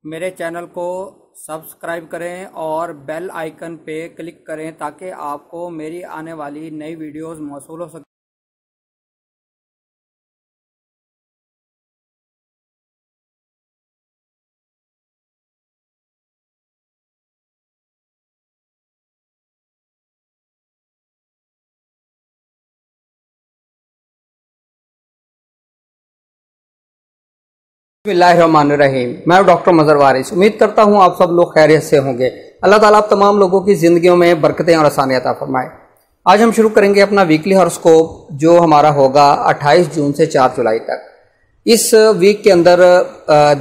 میرے چینل کو سبسکرائب کریں اور بیل آئیکن پہ کلک کریں تاکہ آپ کو میری آنے والی نئی ویڈیوز موصول ہو سکیں۔ بسم اللہ الرحمن الرحیم۔ میں ڈاکٹر مظہر وارث، امید کرتا ہوں آپ سب لوگ خیریت سے ہوں گے۔ اللہ تعالیٰ آپ تمام لوگوں کی زندگیوں میں برکتیں اور آسانیاں عطا فرمائے۔ آج ہم شروع کریں گے اپنا ویکلی ہاروسکوپ جو ہمارا ہوگا 28 جون سے 4 جولائی تک۔ اس ویک کے اندر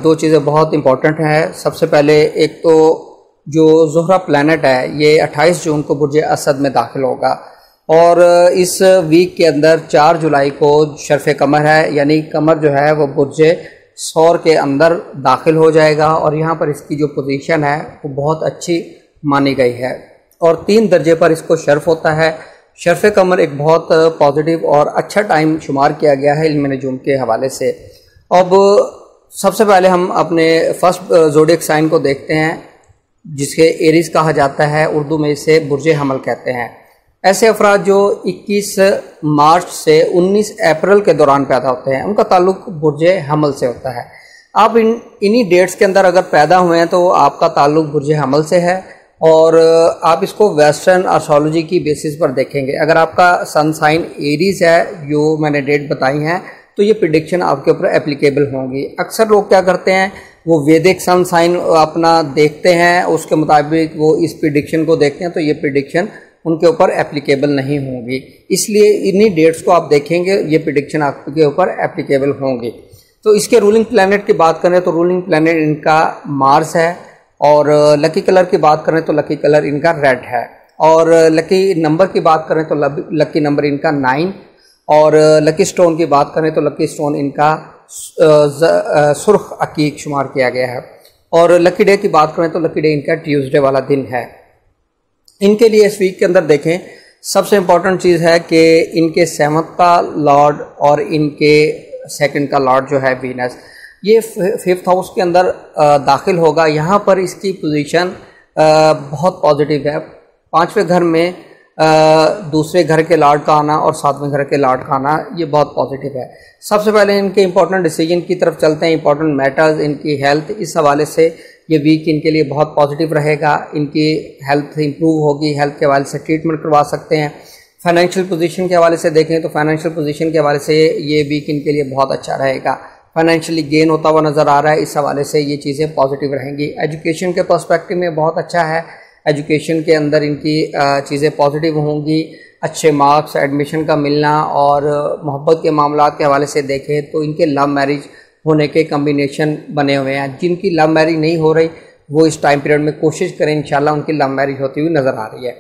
دو چیزیں بہت امپورٹنٹ ہیں۔ سب سے پہلے ایک تو جو زہرہ پلانٹ ہے یہ 28 جون کو برج اسد میں داخل ہوگا، اور اس ویک کے اندر 4 جولائی کو شرف قمر ہے، یعنی قمر جو ہے وہ برج سور کے اندر داخل ہو جائے گا، اور یہاں پر اس کی جو پوزیشن ہے وہ بہت اچھی مانی گئی ہے، اور 3 درجے پر اس کو شرف ہوتا ہے۔ شرف قمر ایک بہت پازیٹیو اور اچھا ٹائم شمار کیا گیا ہے علم نجوم کے حوالے سے۔ اب سب سے پہلے ہم اپنے فرسٹ زوڈیک سائن کو دیکھتے ہیں جس کے ایریز کہا جاتا ہے، اردو میں اسے برج حمل کہتے ہیں۔ ایسے افراد جو 21 مارچ سے 19 اپریل کے دوران پیدا ہوتے ہیں ان کا تعلق برج حمل سے ہوتا ہے۔ آپ انہی ڈیٹس کے اندر اگر پیدا ہوئے ہیں تو آپ کا تعلق برج حمل سے ہے، اور آپ اس کو ویسٹرن ایسٹرولوجی کی بیسس پر دیکھیں گے۔ اگر آپ کا سن سائن ایریز ہے جو میں نے ڈیٹ بتائی ہیں تو یہ پریڈکشن آپ کے اوپر اپلیکیبل ہوں گی۔ اکثر لوگ کیا کرتے ہیں، وہ ویدک سن سائن اپنا دیکھتے ہیں، اس کے مطابق وہ اس پریڈکشن کو دیکھتے ہیں، تو یہ پریڈکشن ان کے اوپر اپلیکیبل نہیں ہوں گی۔ اس لیے انہی ڈیٹس کو آپ دیکھیں گے، یہ پریڈکشن آپ کے اوپر اپلیکیبل ہوں گی۔ تو اس کے رولنگ پلانٹ کی بات کریں تو رولنگ پلانٹ ان کا مارس ہے، اور لکی کلر کی بات کریں تو لکی کلر ان کا ریڈ ہے، اور لکی نمبر کی بات کریں تو لکی نمبر ان کا 9، اور لکی سٹون کی بات کریں تو لکی سٹون ان کا سرخ عقیق شمار کیا گیا ہے، اور لکی ڈے کی بات کریں تو لکی ڈے ان کا ٹیوزڈے والا دن ہے۔ ان کے لیے اس ویک کے اندر دیکھیں، سب سے امپورٹنٹ چیز ہے کہ ان کے 7th کا لارڈ اور ان کے 2nd کا لارڈ جو ہے وینس، یہ 5th ہاؤس کے اندر داخل ہوگا۔ یہاں پر اس کی پوزیشن بہت پازیٹیو ہے۔ 5ویں گھر میں دوسرے گھر کے لارڈ کا آنا اور 7ویں گھر کے لارڈ کا آنا یہ بہت پازیٹیو ہے۔ سب سے پہلے ان کے امپورٹنٹ ڈیسیجن کی طرف چلتے ہیں، امپورٹنٹ میٹرز، ان کی ہیلتھ، اس حوالے سے یہ ویک ان کے لیے بہت پازیٹیو رہے گا۔ ان کی ہیلتھ امپروو ہوگی، ہیلتھ کے حوالے سے ٹریٹمنٹ کروا سکتے ہیں۔ فائنینشیل پوزیشن کے حوالے سے دیکھیں تو فائنینشیل پوزیشن کے حوالے سے یہ ویک ان کے لیے بہت اچھا رہے گا، فائنینشیلی گین ہوتا ہوا نظر آ رہا ہے، اس حوالے سے یہ چیزیں پازیٹیو رہیں گی۔ ایجوکیشن کے پرسپیکٹو میں بہت اچھا ہے، ایجوکیشن کے اندر ان کی چیزیں پازیٹیو ہوں گی، اچھے مارکس، ایڈمیشن کا ملنا، اور محبت کے معاملات کے حوالے سے دیکھیں تو ان کے لو میرج ہونے کے کمبینیشن بنے ہوئے ہیں۔ جن کی لو میرج نہیں ہو رہی وہ اس ٹائم پیریڈ میں کوشش کریں، انشاءاللہ ان کی لو میرج ہوتی ہوئی نظر آ رہی ہے۔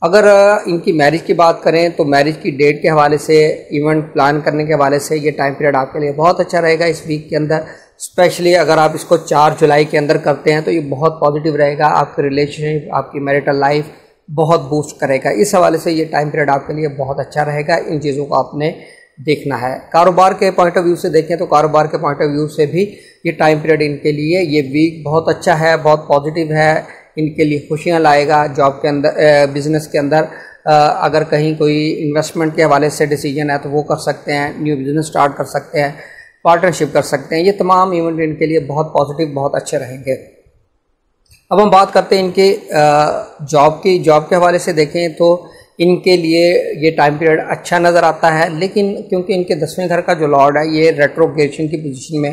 اگر ان کی میرج کی بات کریں تو میرج کی ڈیٹ کے حوالے سے، ایونٹ پلان کرنے کے حوالے سے یہ ٹائم پیریڈ آپ کے لیے بہت اچھا رہے گا اس ویک کے اندر۔ اسپیشلی اگر آپ اس کو 4 جولائی کے اندر کرتے ہیں تو یہ بہت پازیٹیو رہے گا، آپ کے ریلیشن شپ، آپ کی میریٹل لائف بہت بوسٹ کرے گا۔ اس حوالے سے یہ ٹائم پیریڈ آپ کے لیے بہت اچھا رہے گا، ان چیزوں کو آپ نے دیکھنا ہے۔ کاروبار کے پوائنٹ آف ویو سے دیکھیں تو کاروبار کے پوائنٹ آف ویو سے بھی یہ ٹائم پیریڈ ان کے لیے، یہ ویک بہت اچھا ہے، بہت پازیٹیو ہے، ان کے لیے خوشیاں لائے گا۔ جاب کے اندر، بزنس کے اندر اگر کہیں کوئی انویسٹمنٹ کے حوالے سے ڈیسیجن ہے تو وہ کر سکتے ہیں، نیو بزنس سٹارٹ کر سکتے ہیں، پارٹنرشپ کر سکتے ہیں۔ یہ تمام ایونٹ ان کے لیے بہت پازیٹیو، بہت اچھے رہیں گے۔ اب ہم بات کرتے ہیں ان کے جاب کی۔ جاب کے حوالے سے دیکھیں تو ان کے لیے یہ ٹائم پیریڈ اچھا نظر آتا ہے، لیکن کیونکہ ان کے 10ویں گھر کا جو لارڈ ہے یہ ریٹروگریشن کی پوزیشن میں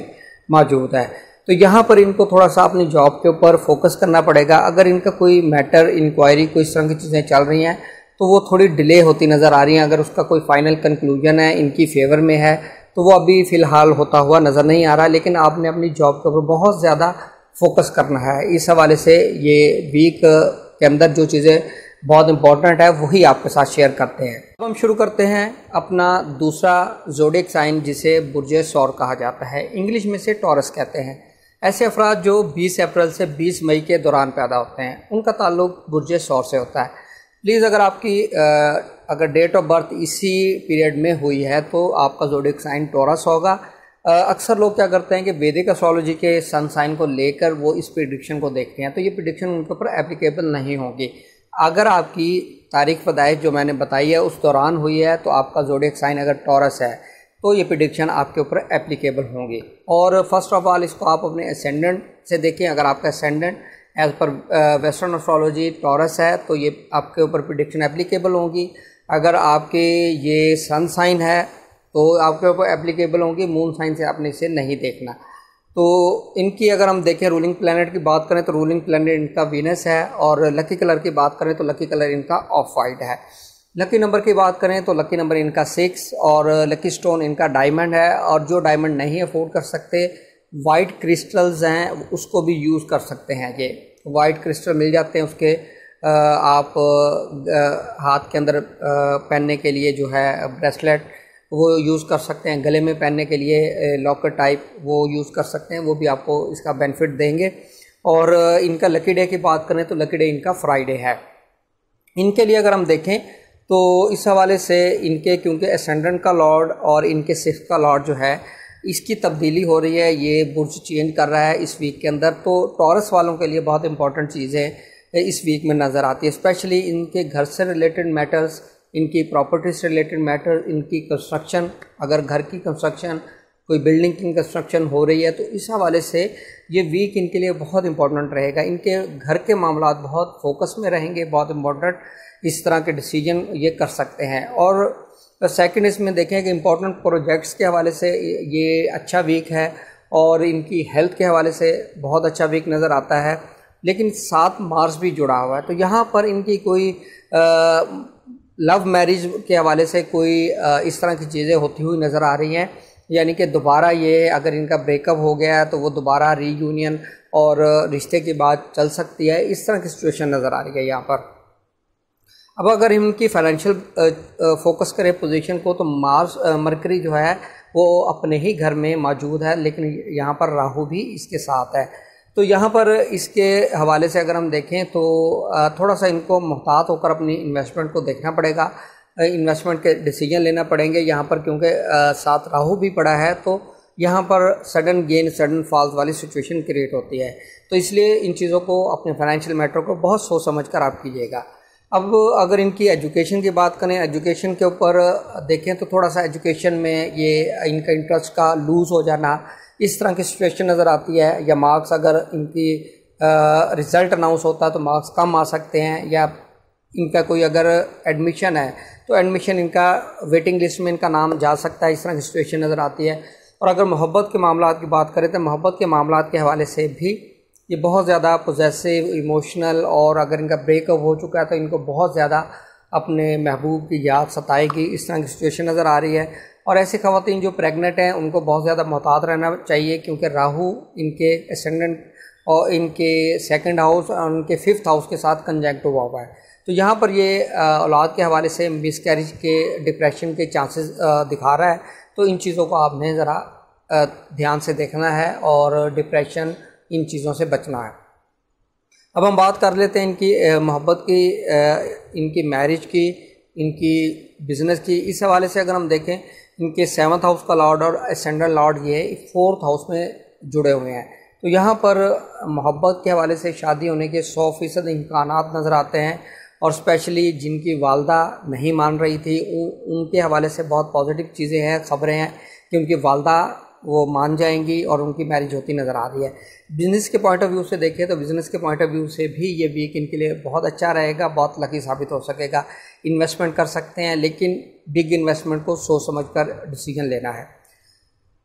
موجود ہے، تو یہاں پر ان کو تھوڑا سا اپنی جاب کے اوپر فوکس کرنا پڑے گا۔ اگر ان کا کوئی میٹر، انکوائری، کوئی اس طرح کی چیزیں چل رہی ہیں تو وہ تھوڑی ڈیلے ہوتی نظر آ رہی ہیں۔ اگر اس کا کوئی فائنل کنکلوژن ہے، ان کی فیور میں ہے، تو وہ ابھی فی الحال ہوتا ہوا نظر نہیں آ رہا، لیکن آپ نے اپنی جاب کے اوپر بہت زیادہ فوکس کرنا ہے۔ اس حوالے سے یہ ویک کے اندر جو چیزیں بہت امپورٹنٹ ہے وہی آپ کے ساتھ شیئر کرتے ہیں۔ اب ہم شروع کرتے ہیں اپنا دوسرا زوڈیک سائن جسے برج سور کہا جاتا ہے، انگلش میں سے ٹورس کہتے ہیں۔ ایسے افراد جو 20 اپریل سے 20 مئی کے دوران پیدا ہوتے ہیں ان کا تعلق برج سور سے ہوتا ہے۔ پلیز اگر آپ کی اگر ڈیٹ آف برتھ اسی پیریڈ میں ہوئی ہے تو آپ کا زوڈیک سائن ٹورس ہوگا۔ اکثر لوگ کیا کرتے ہیں کہ ویدک ایسٹرالوجی کے سن سائن کو لے کر وہ اس پریڈکشن کو دیکھتے ہیں، تو یہ پریڈکشن ان کے اوپر اپلیکیبل نہیں ہوگی۔ اگر آپ کی تاریخ پیدائش جو میں نے بتائی ہے اس دوران ہوئی ہے تو آپ کا زوڈیک سائن اگر ٹورس ہے تو یہ پریڈکشن آپ کے اوپر اپلیکیبل ہوں گی۔ اور فرسٹ آف آل اس کو آپ اپنے اسینڈنٹ سے دیکھیں۔ اگر آپ کا ascendant as per western astrology Taurus ہے تو یہ آپ کے اوپر پریڈکشن اپلیکیبل ہوں گی۔ اگر آپ کے یہ سن سائن ہے تو آپ کے اوپر اپلیکیبل ہوں گی، مون سائن سے آپ نے اسے نہیں دیکھنا۔ تو ان کی اگر ہم دیکھیں رولنگ پلانٹ کی بات کریں تو رولنگ پلانٹ ان کا وینس ہے، اور لکی کلر کی بات کریں تو لکی کلر ان کا آف وائٹ ہے۔ لکی نمبر کی بات کریں تو لکی نمبر ان کا 6 اور لکی سٹون ان کا ڈائمنڈ ہے، اور جو ڈائمنڈ نہیں افورڈ کر سکتے وائٹ کرسٹلز ہیں اس کو بھی یوز کر سکتے ہیں۔ یہ وائٹ کرسٹل مل جاتے ہیں، اس کے آپ ہاتھ کے اندر پہننے کے لیے جو ہے بریسلیٹ وہ یوز کر سکتے ہیں، گلے میں پہننے کے لیے لاکر ٹائپ وہ یوز کر سکتے ہیں، وہ بھی آپ کو اس کا بینیفٹ دیں گے۔ اور ان کا لکی ڈے کی بات کریں تو لکی ڈے ان کا فرائیڈے ہے۔ ان کے لیے اگر ہم دیکھیں تو اس حوالے سے ان کے کیونکہ اسینڈنٹ کا لارڈ اور ان کے 6 کا لارڈ جو ہے اس کی تبدیلی ہو رہی ہے، یہ برج چینج کر رہا ہے اس ویک کے اندر، تو ٹورس والوں کے لیے بہت امپورٹنٹ چیزیں اس ویک میں نظر آتی ہے، اسپیشلی ان کے گھر سے ریلیٹڈ میٹرز، ان کی پراپرٹی سے ریلیٹڈ میٹر، ان کی کنسٹرکشن، اگر گھر کی کنسٹرکشن کوئی بلڈنگ کی کنسٹرکشن ہو رہی ہے تو اس حوالے سے یہ ویک ان کے لیے بہت امپورٹنٹ رہے گا۔ ان کے گھر کے معاملات بہت فوکس میں رہیں گے، بہت امپورٹنٹ اس طرح کے ڈیسیجن یہ کر سکتے ہیں۔ اور سیکنڈ اس میں دیکھیں کہ امپورٹنٹ پروجیکٹس کے حوالے سے یہ اچھا ویک ہے، اور ان کی ہیلتھ کے حوالے سے بہت اچھا ویک نظر آتا ہے، لیکن 7 مارچ بھی جڑا ہوا ہے، تو یہاں پر ان کی کوئی لو میرج کے حوالے سے کوئی اس طرح کی چیزیں ہوتی ہوئی نظر آ رہی ہیں، یعنی کہ دوبارہ یہ اگر ان کا بریک اپ ہو گیا ہے تو وہ دوبارہ ری یونین اور رشتے کی بات چل سکتی ہے، اس طرح کی سچویشن نظر آ رہی ہے یہاں پر۔ اب اگر ان کی فائنینشیل فوکس کرے پوزیشن کو تو مرکری جو ہے وہ اپنے ہی گھر میں موجود ہے، لیکن یہاں پر راہو بھی اس کے ساتھ ہے، تو یہاں پر اس کے حوالے سے اگر ہم دیکھیں تو تھوڑا سا ان کو محتاط ہو کر اپنی انویسٹمنٹ کو دیکھنا پڑے گا، انویسٹمنٹ کے ڈیسیجن لینا پڑیں گے یہاں پر، کیونکہ ساتھ راہو بھی پڑا ہے تو یہاں پر سڈن گین سڈن فالز والی سچویشن کریٹ ہوتی ہے، تو اس لیے ان چیزوں کو اپنے فائنینشیل میٹر کو بہت سوچ سمجھ کر آپ کیجیے گا۔ اب اگر ان کی ایجوکیشن کی بات کریں، ایجوکیشن کے اوپر دیکھیں تو تھوڑا سا ایجوکیشن میں یہ ان کا انٹرسٹ کا لوز ہو جانا اس طرح کی سچویشن نظر آتی ہے، یا مارکس اگر ان کی رزلٹ اناؤنس ہوتا ہے تو مارکس کم آ سکتے ہیں، یا ان کا کوئی اگر ایڈمیشن ہے تو ایڈمیشن ان کا ویٹنگ لسٹ میں ان کا نام جا سکتا ہے، اس طرح کی سچویشن نظر آتی ہے۔ اور اگر محبت کے معاملات کی بات کریں تو محبت کے معاملات کے حوالے سے بھی یہ بہت زیادہ پوزیسو، ایموشنل، اور اگر ان کا بریک اپ ہو چکا ہے تو ان کو بہت زیادہ اپنے محبوب کی یاد ستائے گی، اس طرح کی سچویشن نظر آ رہی ہے۔ اور ایسی خواتین جو پریگننٹ ہیں ان کو بہت زیادہ محتاط رہنا چاہیے، کیونکہ راہو ان کے اسینڈنٹ اور ان کے 2nd ہاؤس اور ان کے 5th ہاؤس کے ساتھ کنجنکٹ ہوا ہے، تو یہاں پر یہ اولاد کے حوالے سے مس کیریج کے ڈپریشن کے چانسز دکھا رہا ہے، تو ان چیزوں کو آپ نے ذرا دھیان سے دیکھنا ہے اور ڈپریشن ان چیزوں سے بچنا ہے۔ اب ہم بات کر لیتے ہیں ان کی محبت کی، ان کی میرج کی، ان کی بزنس کی۔ اس حوالے سے اگر ہم دیکھیں ان کے 7th ہاؤس کا لارڈ اور اسینڈنٹ لارڈ یہ 4th ہاؤس میں جڑے ہوئے ہیں، تو یہاں پر محبت کے حوالے سے شادی ہونے کے 100% امکانات نظر آتے ہیں، اور اسپیشلی جن کی والدہ نہیں مان رہی تھی ان کے حوالے سے بہت پازیٹیو چیزیں ہیں، خبریں ہیں کہ ان کی والدہ وہ مان جائیں گی اور ان کی میرج ہوتی نظر آ رہی ہے۔ بزنس کے پوائنٹ آف ویو سے دیکھیں تو بزنس کے پوائنٹ آف ویو سے بھی یہ ویک ان کے لیے بہت اچھا رہے گا، بہت لکی ثابت ہو سکے گا، انویسٹمنٹ کر سکتے ہیں، لیکن بگ انویسٹمنٹ کو سوچ سمجھ کر ڈیسیجن لینا ہے۔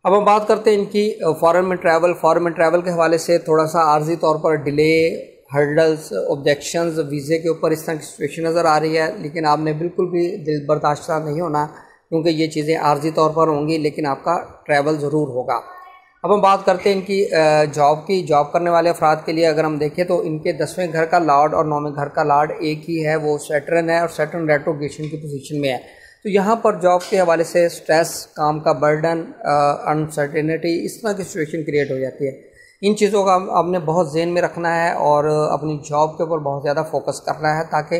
اب ہم بات کرتے ہیں ان کی فارن میں ٹریول کے حوالے سے تھوڑا سا عارضی طور پر ڈیلے، ہرڈلز، آبجیکشنز، ویزے کے اوپر اس طرح کی سچویشن نظر آ رہی ہے، لیکن آپ نے بالکل بھی دل برداشتہ نہیں ہونا، کیونکہ یہ چیزیں عارضی طور پر ہوں گی، لیکن آپ کا ٹریول ضرور ہوگا۔ اب ہم بات کرتے ہیں ان کی جاب کرنے والے افراد کے لیے اگر ہم دیکھیں تو ان کے 10ویں گھر کا لارڈ اور 9ویں گھر کا لارڈ ایک ہی ہے، وہ سیٹرن ہے، اور سیٹرن ریٹروگریشن کی پوزیشن میں ہے، تو یہاں پر جاب کے حوالے سے سٹریس، کام کا برڈن، انسرٹینٹی، اس طرح کی سچویشن کریٹ ہو جاتی ہے۔ ان چیزوں کا آپ نے بہت ذہن میں رکھنا ہے اور اپنی جاب کے اوپر بہت زیادہ فوکس کرنا ہے، تاکہ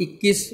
21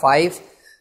5।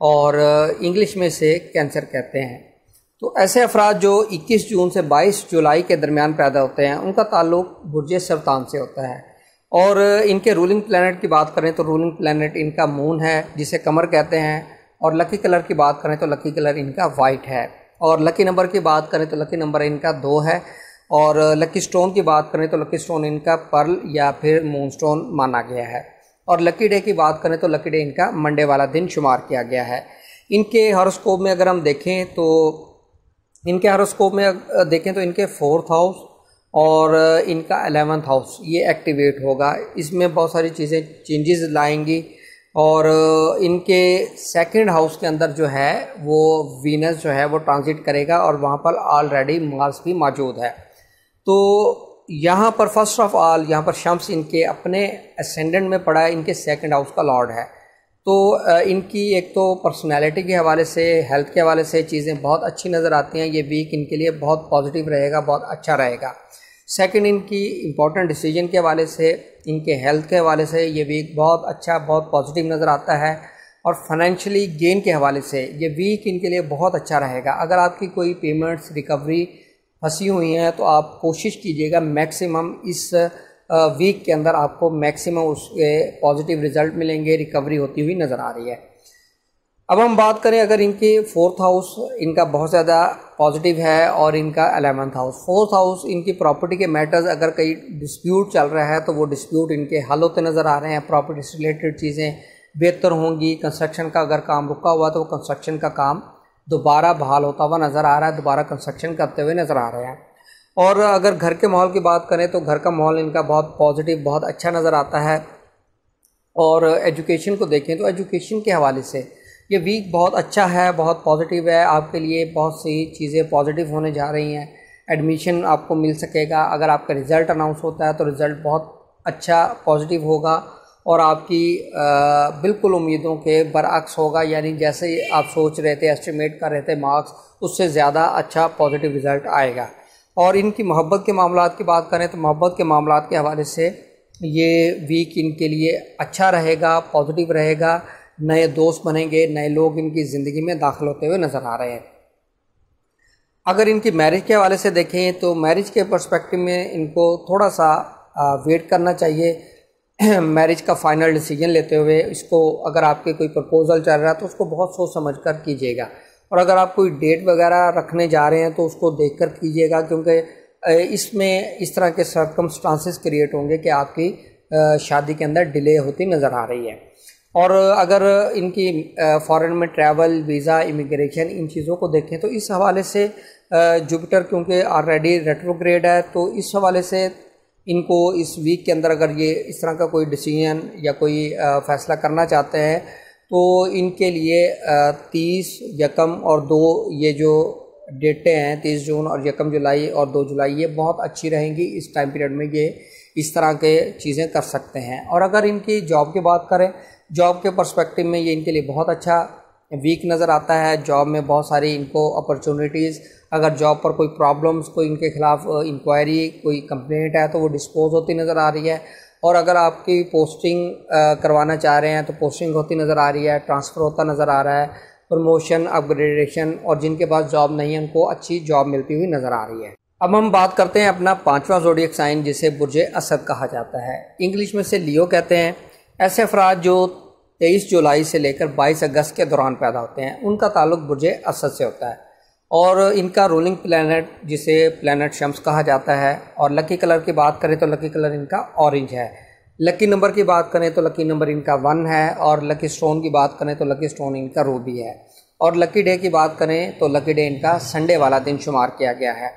اور انگلش میں سے کینسر کہتے ہیں۔ تو ایسے افراد جو 21 جون سے 22 جولائی کے درمیان پیدا ہوتے ہیں ان کا تعلق برج سرطان سے ہوتا ہے، اور ان کے رولنگ پلینٹ کی بات کریں تو رولنگ پلینٹ ان کا مون ہے جسے قمر کہتے ہیں، اور لکی کلر کی بات کریں تو لکی کلر ان کا وائٹ ہے، اور لکی نمبر کی بات کریں تو لکی نمبر ان کا 2 ہے، اور لکی سٹون کی بات کریں تو لکی سٹون ان کا پرل یا پھر مون سٹون مانا گیا ہے، اور لکی ڈے کی بات کریں تو لکی ڈے ان کا منڈے والا دن شمار کیا گیا ہے۔ ان کے ہاروسکوپ میں اگر ہم دیکھیں تو ان کے 4th ہاؤس اور ان کا 11th ہاؤس یہ ایکٹیویٹ ہوگا، اس میں بہت ساری چیزیں چینجز لائیں گی، اور ان کے 2nd ہاؤس کے اندر جو ہے وہ وینس جو ہے وہ ٹرانزٹ کرے گا، اور وہاں پر آلریڈی مارس بھی موجود ہے۔ تو یہاں پر فرسٹ آف آل یہاں پر شمس ان کے اپنے اسینڈنٹ میں پڑا ہے، ان کے 2nd ہاؤس کا لارڈ ہے، تو ان کی ایک تو پرسنالٹی کے حوالے سے، ہیلتھ کے حوالے سے چیزیں بہت اچھی نظر آتی ہیں۔ یہ ویک ان کے لیے بہت پازیٹیو رہے گا، بہت اچھا رہے گا۔ 2nd ان کی امپورٹنٹ ڈیسیجن کے حوالے سے، ان کے ہیلتھ کے حوالے سے یہ ویک بہت اچھا، بہت پازیٹیو نظر آتا ہے، اور فائنینشلی گین کے حوالے سے یہ ویک ان کے لیے بہت اچھا رہے گا۔ اگر آپ کی کوئی پیمنٹس ریکوری پھنسی ہوئی ہیں تو آپ کوشش کیجیے گا میکسیمم اس ویک کے اندر آپ کو میکسیمم اس کے پازیٹیو رزلٹ ملیں گے، ریکوری ہوتی ہوئی نظر آ رہی ہے۔ اب ہم بات کریں اگر ان کے 4th ہاؤس ان کا بہت زیادہ پازیٹیو ہے، اور ان کا 11th ہاؤس 4th ہاؤس ان کی پراپرٹی کے میٹرز، اگر کئی ڈسپیوٹ چل رہا ہے تو وہ ڈسپیوٹ ان کے حل ہوتے نظر آ رہے ہیں، پراپرٹی سے ریلیٹڈ چیزیں بہتر ہوں گی۔ کنسٹرکشن کا اگر کام رکا ہوا تو وہ کنسٹرکشن کا کام دوبارہ بحال ہوتا ہوا نظر آ رہا ہے، دوبارہ کنسٹرکشن کرتے ہوئے نظر آ رہے ہیں۔ اور اگر گھر کے ماحول کی بات کریں تو گھر کا ماحول ان کا بہت پازیٹیو، بہت اچھا نظر آتا ہے۔ اور ایجوکیشن کو دیکھیں تو ایجوکیشن کے حوالے سے یہ ویک بہت اچھا ہے، بہت پازیٹیو ہے، آپ کے لیے بہت سی چیزیں پازیٹیو ہونے جا رہی ہیں۔ ایڈمیشن آپ کو مل سکے گا، اگر آپ کا رزلٹ اناؤنس ہوتا ہے تو رزلٹ بہت اچھا پازیٹیو ہوگا، اور آپ کی بالکل امیدوں کے برعکس ہوگا، یعنی جیسے آپ سوچ رہے تھے، ایسٹیمیٹ کر رہے تھے مارکس، اس سے زیادہ اچھا پازیٹیو رزلٹ آئے گا۔ اور ان کی محبت کے معاملات کی بات کریں تو محبت کے معاملات کے حوالے سے یہ ویک ان کے لیے اچھا رہے گا، پازیٹیو رہے گا، نئے دوست بنیں گے، نئے لوگ ان کی زندگی میں داخل ہوتے ہوئے نظر آ رہے ہیں۔ اگر ان کی میرج کے حوالے سے دیکھیں تو میرج کے پرسپیکٹو میں ان کو تھوڑا سا ویٹ کرنا چاہیے میرج کا فائنل ڈیسیجن لیتے ہوئے۔ اس کو اگر آپ کے کوئی پرپوزل چل رہا ہے تو اس کو بہت سوچ سمجھ کر کیجیے گا، اور اگر آپ کوئی ڈیٹ وغیرہ رکھنے جا رہے ہیں تو اس کو دیکھ کر کیجیے گا، کیونکہ اس میں اس طرح کے سرکمسٹانسز کریٹ ہوں گے کہ آپ کی شادی کے اندر ڈیلے ہوتی نظر آ رہی ہے۔ اور اگر ان کی فارن میں ٹریول، ویزا، امیگریشن ان چیزوں کو دیکھیں تو اس حوالے سے جوپیٹر کیونکہ آلریڈی ریٹروگریڈ ہے، تو اس حوالے سے ان کو اس ویک کے اندر اگر یہ اس طرح کا کوئی ڈیسیژن یا کوئی فیصلہ کرنا چاہتے ہیں تو ان کے لیے 30 یکم اور 2 یہ جو ڈیٹیں ہیں 30 جون اور 1 جولائی اور 2 جولائی یہ بہت اچھی رہیں گی۔ اس ٹائم پیریڈ میں یہ اس طرح کے چیزیں کر سکتے ہیں۔ اور اگر ان کی جاب کی بات کریں، جاب کے پرسپیکٹو میں یہ ان کے لیے بہت اچھا ویک نظر آتا ہے۔ جاب میں بہت ساری ان کو اپرچونیٹیز، اگر جاب پر کوئی پرابلمز، کوئی ان کے خلاف انکوائری، کوئی کمپلینٹ ہے تو وہ ڈسپوز ہوتی نظر آ رہی ہے، اور اگر آپ کی پوسٹنگ کروانا چاہ رہے ہیں تو پوسٹنگ ہوتی نظر آ رہی ہے، ٹرانسفر ہوتا نظر آ رہا ہے، پروموشن، اپ گریڈیشن، اور جن کے پاس جاب نہیں ہے ان کو اچھی جاب ملتی ہوئی نظر آ رہی ہے۔ اب ہم بات کرتے ہیں اپنا 5واں زوڈیک سائن جسے برج اسد کہا جاتا ہے، انگلش میں سے لیو کہتے ہیں۔ ایسے افراد جو 23 جولائی سے لے کر 22 اگست کے دوران پیدا ہوتے ہیں ان کا تعلق برج اسد سے ہوتا ہے، اور ان کا رولنگ پلینٹ جسے پلینٹ شمس کہا جاتا ہے، اور لکی کلر کی بات کریں تو لکی کلر ان کا اورنج ہے۔ لکی نمبر کی بات کریں تو لکی نمبر ان کا 1 ہے، اور لکی سٹون کی بات کریں تو لکی سٹون ان کا روبی ہے، اور لکی ڈے کی بات کریں تو لکی ڈے ان کا سنڈے والا دن شمار کیا گیا ہے۔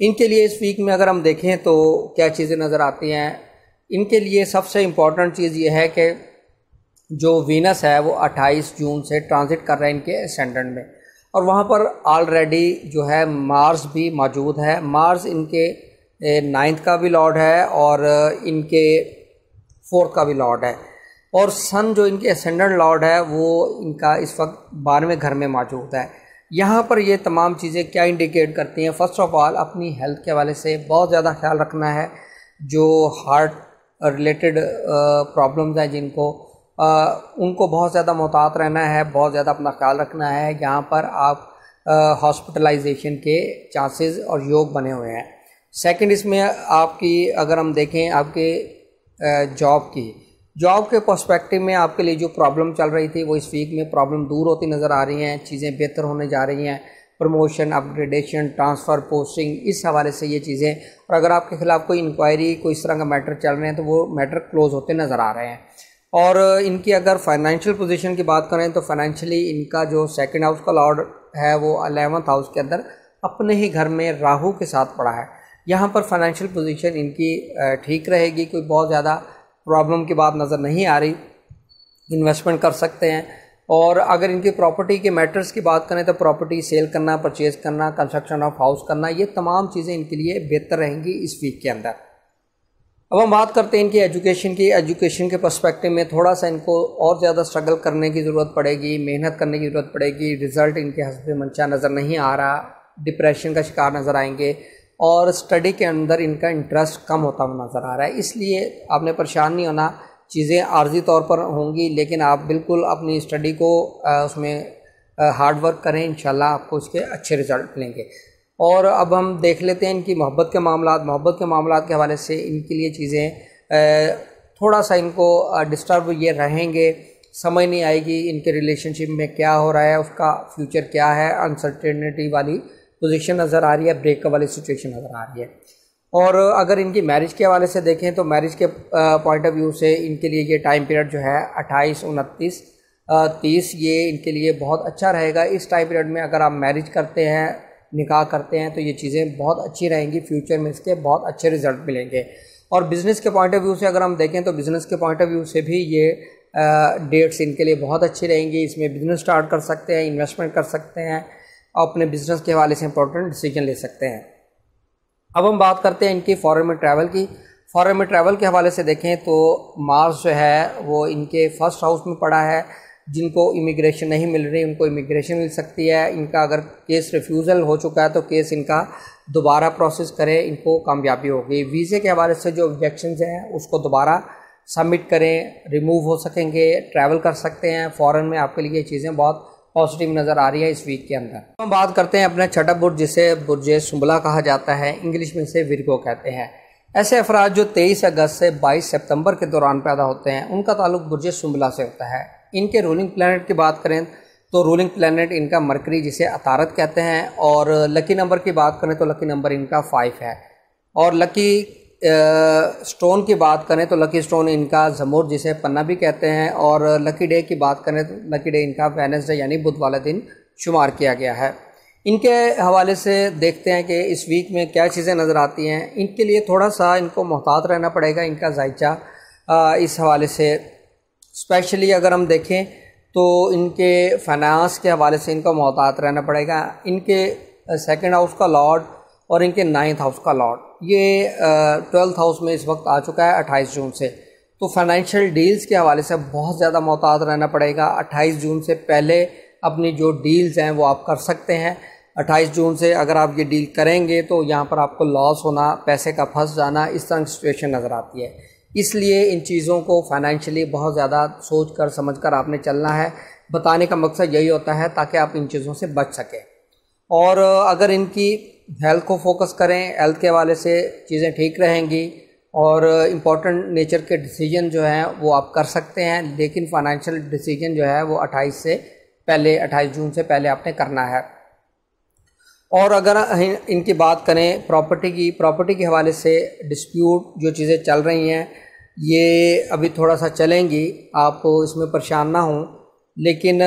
ان کے لیے اس ویک میں اگر ہم دیکھیں تو کیا چیزیں نظر آتی ہیں، ان کے لیے سب سے امپورٹنٹ چیز یہ ہے کہ جو وینس ہے وہ 28 جون سے ٹرانزٹ کر رہے ہیں ان کے اسینڈنٹ میں، اور وہاں پر آلریڈی جو ہے مارس بھی موجود ہے۔ مارس ان کے 9th کا بھی لارڈ ہے اور ان کے 4th کا بھی لارڈ ہے، اور سن جو ان کے اسینڈنٹ لارڈ ہے وہ ان کا اس وقت 12ویں گھر میں موجود ہے۔ یہاں پر یہ تمام چیزیں کیا انڈیکیٹ کرتی ہیں؟ فرسٹ آف آل اپنی ہیلتھ کے حوالے سے بہت زیادہ خیال رکھنا ہے، جو ہارٹ ریلیٹڈ پرابلمز ہیں جن کو ان کو بہت زیادہ محتاط رہنا ہے، بہت زیادہ اپنا خیال رکھنا ہے. یہاں پر آپ ہاسپٹلائزیشن کے چانسز اور یوگ بنے ہوئے ہیں. سیکنڈ اس میں آپ کی اگر ہم دیکھیں آپ کے جاب کے پرسپیکٹو میں آپ کے لیے جو پرابلم چل رہی تھی وہ اس ویک میں پرابلم دور ہوتی نظر آ رہی ہیں، چیزیں بہتر ہونے جا رہی ہیں. پروموشن، اپ گریڈیشن، ٹرانسفر، پوسٹنگ، اس حوالے سے یہ چیزیں، اور اگر آپ کے خلاف کوئی انکوائری کوئی اس طرح کا میٹر چل رہے ہیں تو وہ میٹر کلوز ہوتے نظر آ رہے ہیں. اور ان کی اگر فائنینشیل پوزیشن کی بات کریں تو فائنینشلی ان کا جو سیکنڈ ہاؤس کا لارڈ ہے وہ 11th ہاؤس کے اندر اپنے ہی گھر میں راہو کے ساتھ پڑا ہے. یہاں پر فائنینشیل پوزیشن ان کی ٹھیک رہے گی، کوئی بہت زیادہ پرابلم کی بات نظر نہیں آ رہی، انویسٹمنٹ کر سکتے ہیں. اور اگر ان کی پراپرٹی کے میٹرز کی بات کریں تو پراپرٹی سیل کرنا، پرچیز کرنا، کنسٹرکشن آف ہاؤس کرنا، یہ تمام چیزیں ان کے لیے بہتر رہیں گی اس ویک کے اندر. اب ہم بات کرتے ہیں ان کی ایجوکیشن کی. ایجوکیشن کے پرسپیکٹو میں تھوڑا سا ان کو اور زیادہ سٹرگل کرنے کی ضرورت پڑے گی، محنت کرنے کی ضرورت پڑے گی. رزلٹ ان کے حسب منشا نظر نہیں آ رہا، ڈپریشن کا شکار نظر آئیں گے، اور اسٹڈی کے اندر ان کا انٹرسٹ کم ہوتا ہوا نظر آ رہا ہے. اس لیے آپ نے پریشان نہیں ہونا، چیزیں عارضی طور پر ہوں گی، لیکن آپ بالکل اپنی اسٹڈی کو اس میں ہارڈ ورک کریں، انشاءاللہ آپ کو اس کے اچھے رزلٹ ملیں گے. اور اب ہم دیکھ لیتے ہیں ان کی محبت کے معاملات کے حوالے سے ان کے لیے چیزیں تھوڑا سا ان کو ڈسٹرب یہ رہیں گے، سمجھ نہیں آئے گی ان کے ریلیشن شپ میں کیا ہو رہا ہے، اس کا فیوچر کیا ہے، انسرٹینٹی والی پوزیشن نظر آ رہی ہے، بریک اپ والی سچویشن نظر آ رہی ہے. اور اگر ان کی میرج کے حوالے سے دیکھیں تو میرج کے پوائنٹ آف ویو سے ان کے لیے یہ ٹائم پیریڈ جو ہے 28، 29، 30 یہ ان کے لیے بہت اچھا رہے گا. اس ٹائم پیریڈ میں اگر آپ میرج کرتے ہیں، نکاح کرتے ہیں تو یہ چیزیں بہت اچھی رہیں گی، فیوچر میں اس کے بہت اچھے رزلٹ ملیں گے. اور بزنس کے پوائنٹ آف ویو سے اگر ہم دیکھیں تو بزنس کے پوائنٹ آف ویو سے بھی یہ ڈیٹس ان کے لیے بہت اچھی رہیں گی. اس میں بزنس سٹارٹ کر سکتے ہیں، انویسٹمنٹ کر سکتے ہیں، اپنے بزنس کے حوالے سے امپورٹنٹ ڈیسیجن لے سکتے ہیں. اب ہم بات کرتے ہیں ان کی فارن میں ٹریول کی. فارن میں ٹریول کے حوالے سے دیکھیں تو مارس جو ہے وہ ان کے فرسٹ ہاؤس میں پڑا ہے. جن کو امیگریشن نہیں مل رہی ان کو امیگریشن مل سکتی ہے. ان کا اگر کیس ریفیوزل ہو چکا ہے تو کیس ان کا دوبارہ پروسیس کریں، ان کو کامیابی ہوگی. ویزے کے حوالے سے جو آبجیکشنز ہیں اس کو دوبارہ سبمٹ کریں، ریموو ہو سکیں گے، ٹریول کر سکتے ہیں. فارن میں آپ کے لیے یہ چیزیں بہت پازیٹیو نظر آ رہی ہے اس ویک کے اندر. ہم بات کرتے ہیں اپنا چھٹا برج جسے برج سنبلا کہا جاتا ہے، انگلش میں اسے ورگو کہتے ہیں. ایسے افراد جو 23 اگست سے 22 سپتمبر کے دوران پیدا ہوتے ہیں ان کا تعلق برج سنبلا سے ہوتا ہے. ان کے رولنگ پلانٹ کی بات کریں تو رولنگ پلانٹ ان کا مرکری جسے عطارد کہتے ہیں. اور لکی نمبر کی بات کریں تو لکی نمبر ان کا 5 ہے. اور لکی سٹون کی بات کریں تو لکی سٹون ان کا زمور جسے پنا بھی کہتے ہیں. اور لکی ڈے کی بات کریں تو لکی ڈے ان کا وینسڈے یعنی بدھ والا دن شمار کیا گیا ہے. ان کے حوالے سے دیکھتے ہیں کہ اس ویک میں کیا چیزیں نظر آتی ہیں. ان کے لیے تھوڑا سا ان کو محتاط رہنا پڑے گا. ان کا ذائچہ اس حوالے سے اسپیشلی اگر ہم دیکھیں تو ان کے فائنانس کے حوالے سے ان کو محتاط رہنا پڑے گا. ان کے سیکنڈ ہاؤس کا لارڈ اور ان کے 9th ہاؤس کا لارڈ یہ 12th ہاؤس میں اس وقت آ چکا ہے 28 جون سے. تو فائنینشیل ڈیلز کے حوالے سے بہت زیادہ محتاط رہنا پڑے گا. 28 جون سے پہلے اپنی جو ڈیلز ہیں وہ آپ کر سکتے ہیں. 28 جون سے اگر آپ یہ ڈیل کریں گے تو یہاں پر آپ کو لاس ہونا، پیسے کا پھنس جانا، اس طرح کی سچویشن نظر آتی ہے. اس لیے ان چیزوں کو فائنینشلی بہت زیادہ سوچ کر سمجھ کر آپ نے چلنا ہے. بتانے کا مقصد یہی ہوتا ہے تاکہ آپ ان چیزوں سے بچ سکیں. اور اگر ان کی ہیلتھ کو فوکس کریں، ہیلتھ کے حوالے سے چیزیں ٹھیک رہیں گی. اور امپورٹنٹ نیچر کے ڈیسیجن جو ہیں وہ آپ کر سکتے ہیں، لیکن فائنینشیل ڈیسیجن جو ہے وہ 28 جون سے پہلے آپ نے کرنا ہے. اور اگر ان کی بات کریں پراپرٹی کے حوالے سے ڈسپیوٹ جو چیزیں چل رہی ہیں یہ ابھی تھوڑا سا چلیں گی، آپ اس میں پریشان نہ ہوں. لیکن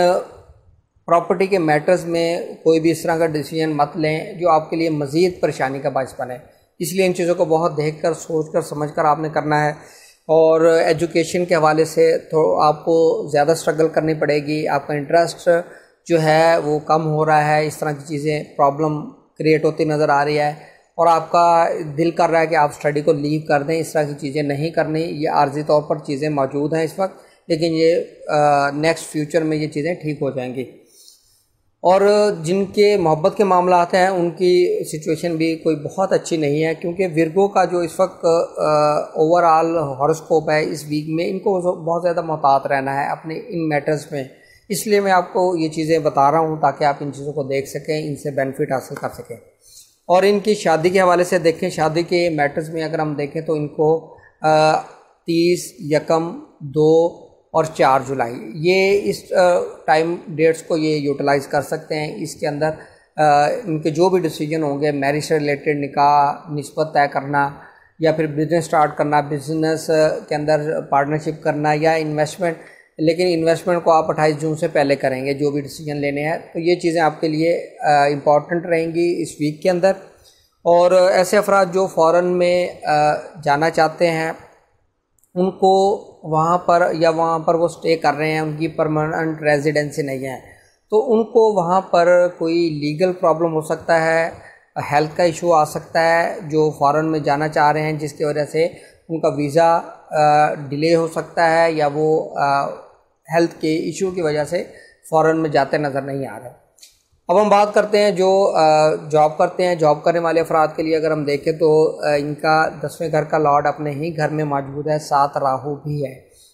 پراپرٹی کے میٹرز میں کوئی بھی اس طرح کا ڈیسیجن مت لیں جو آپ کے لیے مزید پریشانی کا باعث بنے. اس لیے ان چیزوں کو بہت دیکھ کر سوچ کر سمجھ کر آپ نے کرنا ہے. اور ایجوکیشن کے حوالے سے تو آپ کو زیادہ سٹرگل کرنی پڑے گی. آپ کا انٹرسٹ جو ہے وہ کم ہو رہا ہے، اس طرح کی چیزیں پرابلم کریٹ ہوتی نظر آ رہی ہے. اور آپ کا دل کر رہا ہے کہ آپ اسٹڈی کو لیو کر دیں. اس طرح کی چیزیں نہیں کرنی. یہ عارضی طور پر چیزیں موجود ہیں اس وقت، لیکن یہ نیکسٹ فیوچر میں یہ چیزیں ٹھیک ہو جائیں گی. اور جن کے محبت کے معاملات ہیں ان کی سچویشن بھی کوئی بہت اچھی نہیں ہے، کیونکہ ورگو کا جو اس وقت اوور آل ہاروسکوپ ہے اس ویک میں، ان کو بہت زیادہ محتاط رہنا ہے اپنے ان میٹرز میں. اس لیے میں آپ کو یہ چیزیں بتا رہا ہوں تاکہ آپ ان چیزوں کو دیکھ سکیں، ان سے بینیفٹ حاصل کر سکیں. اور ان کی شادی کے حوالے سے دیکھیں، شادی کے میٹرز میں اگر ہم دیکھیں تو ان کو 30، 1، 2 اور 4 جولائی یہ اس ٹائم ڈیٹس کو یہ یوٹیلائز کر سکتے ہیں. اس کے اندر ان کے جو بھی ڈیسیجن ہوں گے، میرج سے ریلیٹڈ نکاح، نسبت طے کرنا، یا پھر بزنس سٹارٹ کرنا، بزنس کے اندر پارٹنرشپ کرنا، یا انویسٹمنٹ، لیکن انویسٹمنٹ کو آپ 28 جون سے پہلے کریں گے جو بھی ڈیسیجن لینے ہیں. تو یہ چیزیں آپ کے لیے امپورٹنٹ رہیں گی اس ویک کے اندر. اور ایسے افراد جو فارن میں جانا چاہتے ہیں ان کو وہاں پر وہ سٹے کر رہے ہیں، ان کی پرماننٹ ریزیڈنسی نہیں ہے، تو ان کو وہاں پر کوئی لیگل پرابلم ہو سکتا ہے، ہیلتھ کا ایشو آ سکتا ہے جو فارن میں جانا چاہ رہے ہیں، جس کی وجہ سے ان کا ویزا ڈیلے ہو سکتا ہے، یا وہ ہیلتھ کے ایشو کی وجہ سے فارن میں جاتے نظر نہیں آ رہے. اب ہم بات کرتے ہیں جو جاب کرتے ہیں. جاب کرنے والے افراد کے لیے اگر ہم دیکھیں تو ان کا 10ویں گھر کا لارڈ اپنے ہی گھر میں موجود ہے، ساتھ راہو بھی ہے.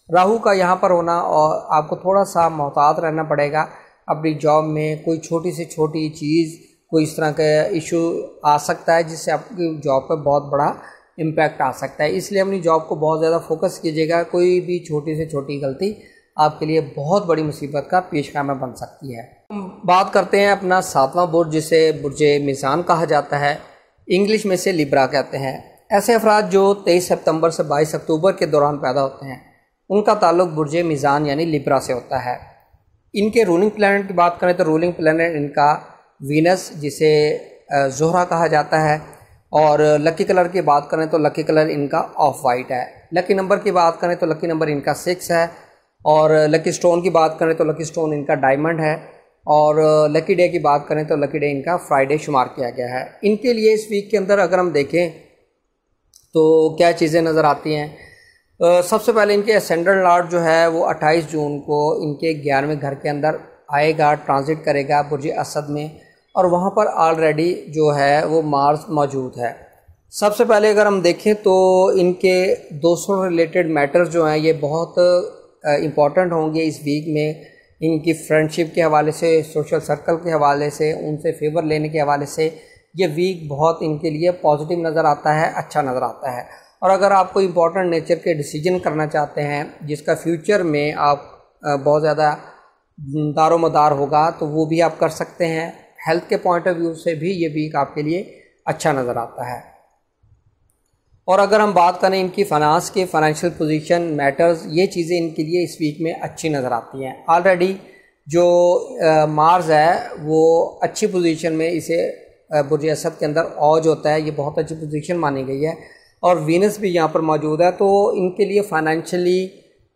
راہو کا یہاں پر ہونا اور آپ کو تھوڑا سا محتاط رہنا پڑے گا اپنی جاب میں. کوئی چھوٹی سے چھوٹی چیز، کوئی اس طرح کا ایشو آ سکتا ہے جس سے آپ کی جاب پہ بہت بڑا امپیکٹ آ سکتا ہے. اس لیے اپنی جاب کو بہت زیادہ فوکس کیجیے گا. کوئی بھی چھوٹی سے چھوٹی غلطی آپ کے لیے بہت بڑی مصیبت کا پیش خیمہ بن سکتی ہے. ہم بات کرتے ہیں اپنا 7واں برج، جسے برج میزان کہا جاتا ہے، انگلش میں سے لیبرا کہتے ہیں. ایسے افراد جو 23 سپتمبر سے 22 اکتوبر کے دوران پیدا ہوتے ہیں ان کا تعلق برج میزان یعنی لیبرا سے ہوتا ہے. ان کے رولنگ پلانٹ کی بات کریں تو رولنگ پلانٹ ان کا وینس، جسے زہرہ کہا جاتا ہے. اور لکی کلر کی بات کریں تو لکی کلر ان کا آف وائٹ ہے. لکی نمبر کی بات کریں تو لکی نمبر ان کا 6 ہے. اور لکی سٹون کی بات کریں تو لکی سٹون ان کا ڈائمنڈ ہے. اور لکی ڈے کی بات کریں تو لکی ڈے ان کا فرائیڈے شمار کیا گیا ہے. ان کے لیے اس ویک کے اندر اگر ہم دیکھیں تو کیا چیزیں نظر آتی ہیں. سب سے پہلے ان کے اسینڈنٹ لارڈ جو ہے وہ 28 جون کو ان کے 11ویں گھر کے اندر آئے گا، ٹرانزٹ کرے گا برج اسد میں، اور وہاں پر آلریڈی جو ہے وہ مارس موجود ہے. سب سے پہلے اگر ہم دیکھیں تو ان کے دوستوں ریلیٹڈ میٹر جو ہیں یہ بہت امپورٹنٹ ہوں گے اس ویک میں. ان کی فرینڈشپ کے حوالے سے، سوشل سرکل کے حوالے سے، ان سے فیور لینے کے حوالے سے یہ ویک بہت ان کے لیے پازیٹیو نظر آتا ہے، اچھا نظر آتا ہے. اور اگر آپ کو امپورٹنٹ نیچر کے ڈیسیجن کرنا چاہتے ہیں جس کا فیوچر میں آپ بہت زیادہ دار و مدار ہوگا تو وہ بھی آپ کر سکتے ہیں. ہیلتھ کے پوائنٹ آف ویو سے بھی یہ ویک آپ کے لیے اچھا نظر آتا ہے. اور اگر ہم بات کریں ان کی فائنانس کے، فائنینشیل پوزیشن میٹرز، یہ چیزیں ان کے لیے اس ویک میں اچھی نظر آتی ہیں. آلریڈی جو مارز ہے وہ اچھی پوزیشن میں، اسے برج اسد کے اندر اوج ہوتا ہے، یہ بہت اچھی پوزیشن مانی گئی ہے. اور وینس بھی یہاں پر موجود ہے، تو ان کے لیے فائنینشلی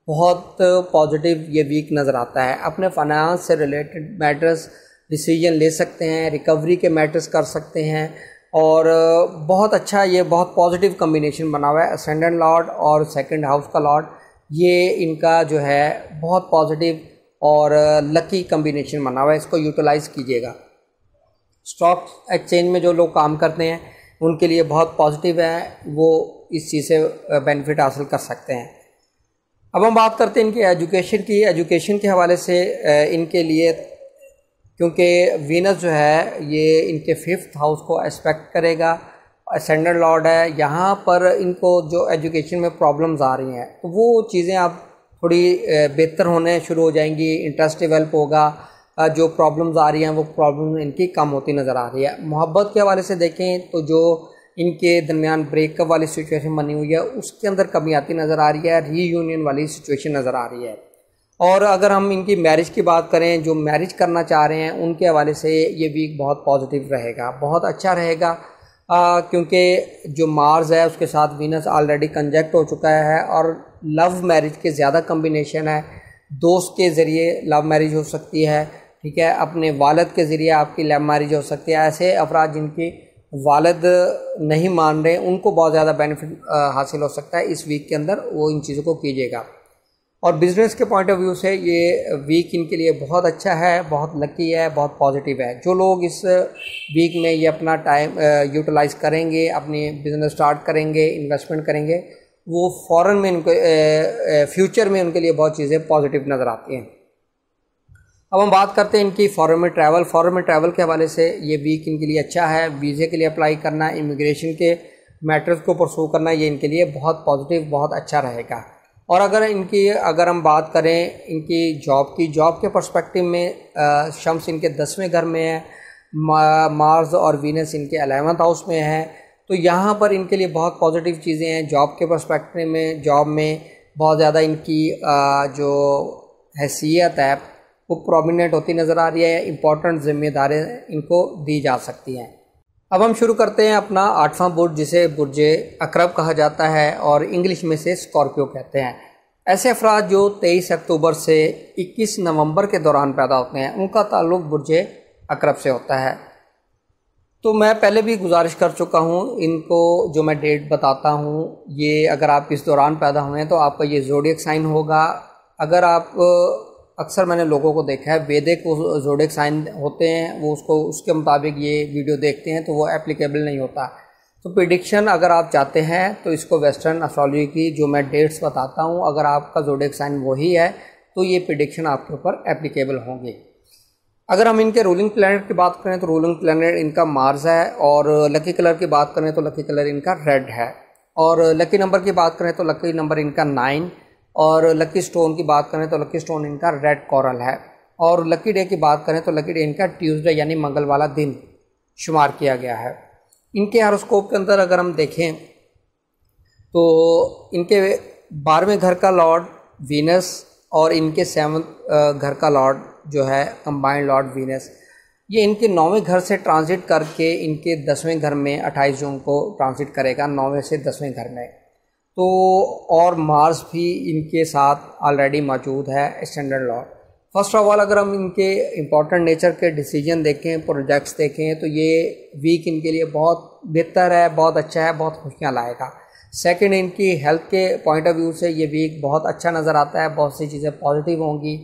بہت پازیٹیو یہ ویک نظر آتا ہے. اپنے فائنانس سے ریلیٹڈ میٹرز ڈیسیجن لے سکتے ہیں، ریکوری کے میٹرز کر سکتے ہیں. اور بہت اچھا، یہ بہت پازیٹیو کمبینیشن بنا ہوا ہے. اسینڈنٹ لارڈ اور سیکنڈ ہاؤس کا لارڈ، یہ ان کا جو ہے بہت پازیٹیو اور لکی کمبینیشن بنا ہوا ہے. اس کو یوٹیلائز کیجیے گا. اسٹاک ایکسچینج میں جو لوگ کام کرتے ہیں ان کے لیے بہت پازیٹیو ہے، وہ اس چیز سے بینیفٹ حاصل کر سکتے ہیں. اب ہم بات کرتے ہیں ان کی ایجوکیشن کی. ایجوکیشن کے حوالے سے ان کے لیے، کیونکہ وینس جو ہے یہ ان کے 5th ہاؤس کو اسپیکٹ کرے گا، اسینڈنٹ لارڈ ہے، یہاں پر ان کو جو ایجوکیشن میں پرابلمز آ رہی ہیں تو وہ چیزیں اب تھوڑی بہتر ہونے شروع ہو جائیں گی. انٹرسٹ ڈیولپ ہوگا، جو پرابلمز آ رہی ہیں وہ پرابلم ان کی کم ہوتی نظر آ رہی ہے. محبت کے حوالے سے دیکھیں تو جو ان کے درمیان بریک اپ والی سچویشن بنی ہوئی ہے اس کے اندر کمی آتی نظر آ رہی ہے، ری یونین والی سچویشن نظر آ رہی ہے. اور اگر ہم ان کی میرج کی بات کریں، جو میرج کرنا چاہ رہے ہیں ان کے حوالے سے یہ ویک بہت پازیٹیو رہے گا، بہت اچھا رہے گا. کیونکہ جو مارز ہے اس کے ساتھ وینس آلریڈی کنجیکٹ ہو چکا ہے، اور لو میرج کے زیادہ کمبینیشن ہے. دوست کے ذریعے لو میرج ہو سکتی ہے، ٹھیک ہے، اپنے والد کے ذریعے آپ کی لو میرج ہو سکتی ہے. ایسے افراد جن کی والد نہیں مان رہے ان کو بہت زیادہ بینیفٹ حاصل ہو سکتا ہے اس ویک کے اندر، وہ ان چیزوں کو کیجیے گا. اور بزنس کے پوائنٹ آف ویو سے یہ ویک ان کے لیے بہت اچھا ہے، بہت لکی ہے، بہت پازیٹیو ہے۔ جو لوگ اس ویک میں یہ اپنا ٹائم یوٹیلائز کریں گے، اپنی بزنس سٹارٹ کریں گے، انویسٹمنٹ کریں گے، وہ فوراً میں ان کو فیوچر میں ان کے لیے بہت چیزیں پازیٹیو نظر آتی ہیں۔ اب ہم بات کرتے ہیں ان کی فارن میں ٹریول۔ فارن میں ٹریول کے حوالے سے یہ ویک ان کے لیے اچھا ہے۔ ویزے کے لیے اپلائی کرنا، امیگریشن کے میٹرز کو پرسو کرنا، یہ ان کے لیے بہت پازیٹیو، بہت اچھا رہے گا۔ اور اگر ہم بات کریں ان کی جاب کے پرسپیکٹو میں، شمس ان کے 10ویں گھر میں ہے، مارز اور وینس ان کے 11ویں ہاؤس میں ہے، تو یہاں پر ان کے لیے بہت پازیٹیو چیزیں ہیں۔ جاب کے پرسپیکٹو میں، جاب میں بہت زیادہ ان کی جو حیثیت ہے وہ پرومیننٹ ہوتی نظر آ رہی ہے، امپورٹنٹ ذمہ داریاں ان کو دی جا سکتی ہیں۔ اب ہم شروع کرتے ہیں اپنا 8واں برج، جسے برج عقرب کہا جاتا ہے اور انگلش میں سے اسکارپیو کہتے ہیں۔ ایسے افراد جو 23 اکتوبر سے 21 نومبر کے دوران پیدا ہوتے ہیں، ان کا تعلق برج عقرب سے ہوتا ہے۔ تو میں پہلے بھی گزارش کر چکا ہوں، ان کو جو میں ڈیٹ بتاتا ہوں، یہ اگر آپ اس دوران پیدا ہوئے ہیں تو آپ کا یہ زوڈیک سائن ہوگا۔ اگر آپ اکثر میں نے لوگوں کو دیکھا ہے ویدک زوڈیک سائن ہوتے ہیں، وہ اس کے مطابق یہ ویڈیو دیکھتے ہیں تو وہ اپلیکیبل نہیں ہوتا۔ تو پریڈکشن اگر آپ چاہتے ہیں تو اس کو ویسٹرن ایسٹرالوجی کی جو میں ڈیٹس بتاتا ہوں، اگر آپ کا زوڈیک سائن وہی ہے تو یہ پریڈکشن آپ کے اوپر اپلیکیبل ہوں گی۔ اگر ہم ان کے رولنگ پلانٹ کی بات کریں تو رولنگ پلانٹ ان کا مارس ہے، اور لکی کلر کی بات کریں تو لکی کلر ان کا ریڈ ہے، اور لکی نمبر کی بات کریں تو لکی نمبر ان کا 9، اور لکی سٹون کی بات کریں تو لکی سٹون ان کا ریڈ کورل ہے، اور لکی ڈے کی بات کریں تو لکی ڈے ان کا ٹیوزڈے یعنی منگل والا دن شمار کیا گیا ہے۔ ان کے ہاروسکوپ کے اندر اگر ہم دیکھیں تو ان کے 12ویں گھر کا لارڈ وینس اور ان کے 7ویں گھر کا لارڈ جو ہے کمبائنڈ لارڈ وینس، یہ ان کے 9ویں گھر سے ٹرانزٹ کر کے ان کے 10ویں گھر میں 28 جون کو ٹرانزٹ کرے گا، 9ویں سے 10ویں گھر میں۔ تو اور مارس بھی ان کے ساتھ آلریڈی موجود ہے standard lord. First of all اگر ہم ان کے امپورٹنٹ نیچر کے ڈیسیجن دیکھیں، پروجیکٹس دیکھیں، تو یہ ویک ان کے لیے بہت بہتر ہے، بہت اچھا ہے، بہت خوشیاں لائے گا۔ سیکنڈ، ان کی ہیلتھ کے پوائنٹ آف ویو سے یہ ویک بہت اچھا نظر آتا ہے، بہت سی چیزیں پازیٹیو ہوں گی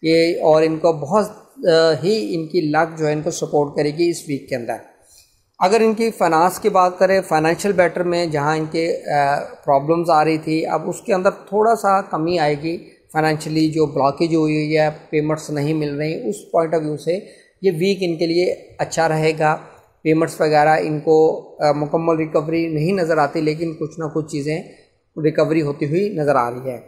یہ، اور ان کو بہت ہی ان کی لک جو ہے ان کو سپورٹ کرے گی اس ویک کے اندر۔ اگر ان کی فائنانس کی بات کریں، فائنینشیل بیٹر میں جہاں ان کے پرابلمز آ رہی تھی، اب اس کے اندر تھوڑا سا کمی آئے گی۔ فائنینشلی جو بلاکیج ہوئی ہے، پیمنٹس نہیں مل رہی، اس پوائنٹ آف ویو سے یہ ویک ان کے لیے اچھا رہے گا۔ پیمنٹس وغیرہ ان کو مکمل ریکوری نہیں نظر آتی، لیکن کچھ نہ کچھ چیزیں ریکوری ہوتی ہوئی نظر آ رہی ہے۔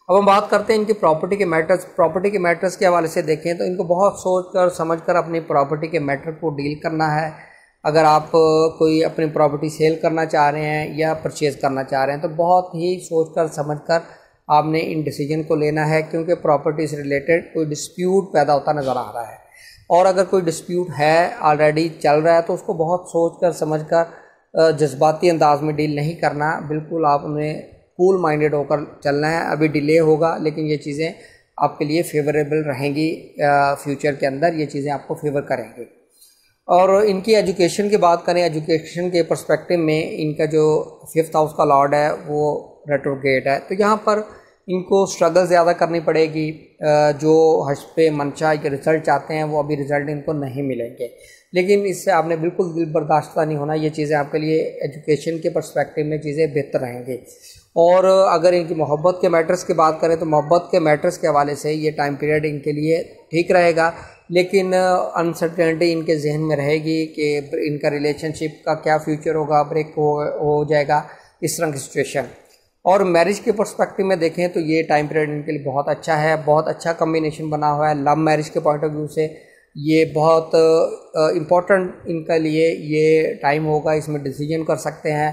اب ہم بات کرتے ہیں ان کی پراپرٹی کے میٹرز۔ پراپرٹی کے میٹرز کے حوالے سے دیکھیں تو ان کو بہت سوچ کر سمجھ کر اپنی پراپرٹی کے میٹر کو ڈیل کرنا ہے۔ اگر آپ کوئی اپنی پراپرٹی سیل کرنا چاہ رہے ہیں یا پرچیز کرنا چاہ رہے ہیں تو بہت ہی سوچ کر سمجھ کر آپ نے ان ڈیسیجن کو لینا ہے، کیونکہ پراپرٹی سے ریلیٹڈ کوئی ڈسپیوٹ پیدا ہوتا نظر آ رہا ہے، اور اگر کوئی ڈسپیوٹ ہے آلریڈی چل رہا ہے تو اس کو بہت سوچ کر سمجھ کر جذباتی انداز میں ڈیل نہیں کرنا، بالکل آپ نے کول مائنڈیڈ ہو کر چلنا ہے۔ ابھی ڈیلے ہوگا لیکن یہ چیزیں آپ کے لیے فیوریبل رہیں گی، فیوچر کے اندر یہ چیزیں آپ کو فیور کریں گی۔ اور ان کی ایجوکیشن کی بات کریں، ایجوکیشن کے پرسپیکٹو میں ان کا جو 5th ہاؤس کا لارڈ ہے وہ ریٹروگریڈ ہے، تو یہاں پر ان کو سٹرگل زیادہ کرنی پڑے گی۔ جو حسب منشا کے رزلٹ چاہتے ہیں وہ ابھی رزلٹ ان کو نہیں ملیں گے، لیکن اس سے آپ نے بالکل دل برداشتہ نہیں ہونا، یہ چیزیں آپ کے لیے ایجوکیشن کے پرسپیکٹو میں چیزیں بہتر رہیں گی۔ اور اگر ان کی محبت کے میٹرز کی بات کریں تو محبت کے میٹرز کے حوالے سے یہ ٹائم پیریڈ ان کے لیے ٹھیک رہے گا، لیکن انسرٹینٹی ان کے ذہن میں رہے گی کہ ان کا ریلیشن شپ کا کیا فیوچر ہوگا، بریک ہو جائے گا، اس طرح کی سچویشن۔ اور میرج کے پرسپیکٹو میں دیکھیں تو یہ ٹائم پیریڈ ان کے لیے بہت اچھا ہے، بہت اچھا کمبینیشن بنا ہوا ہے۔ لو میرج کے پوائنٹ آف ویو سے یہ بہت امپورٹنٹ ان کے لیے یہ ٹائم ہوگا، اس میں ڈیسیجن کر سکتے ہیں،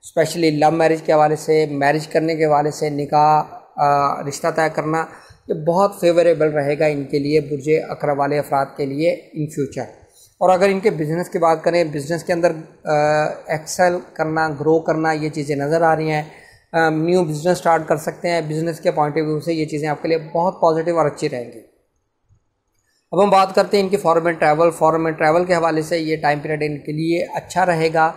اسپیشلی لو میرج کے حوالے سے، میرج کرنے کے حوالے سے، نکاح رشتہ طے کرنا، یہ بہت فیوریبل رہے گا ان کے لیے، برج عقرب والے افراد کے لیے ان فیوچر۔ اور اگر ان کے بزنس کی بات کریں، بزنس کے اندر ایکسل کرنا، گرو کرنا، یہ چیزیں نظر آ رہی ہیں، نیو بزنس سٹارٹ کر سکتے ہیں، بزنس کے پوائنٹ آف ویو سے یہ چیزیں آپ کے لیے بہت پازیٹیو اور اچھی رہیں گی۔ اب ہم بات کرتے ہیں ان کی فارن میں ٹریول۔ فارن میں ٹریول کے حوالے سے یہ ٹائم پیریڈ ان کے لیے اچھا رہے گا،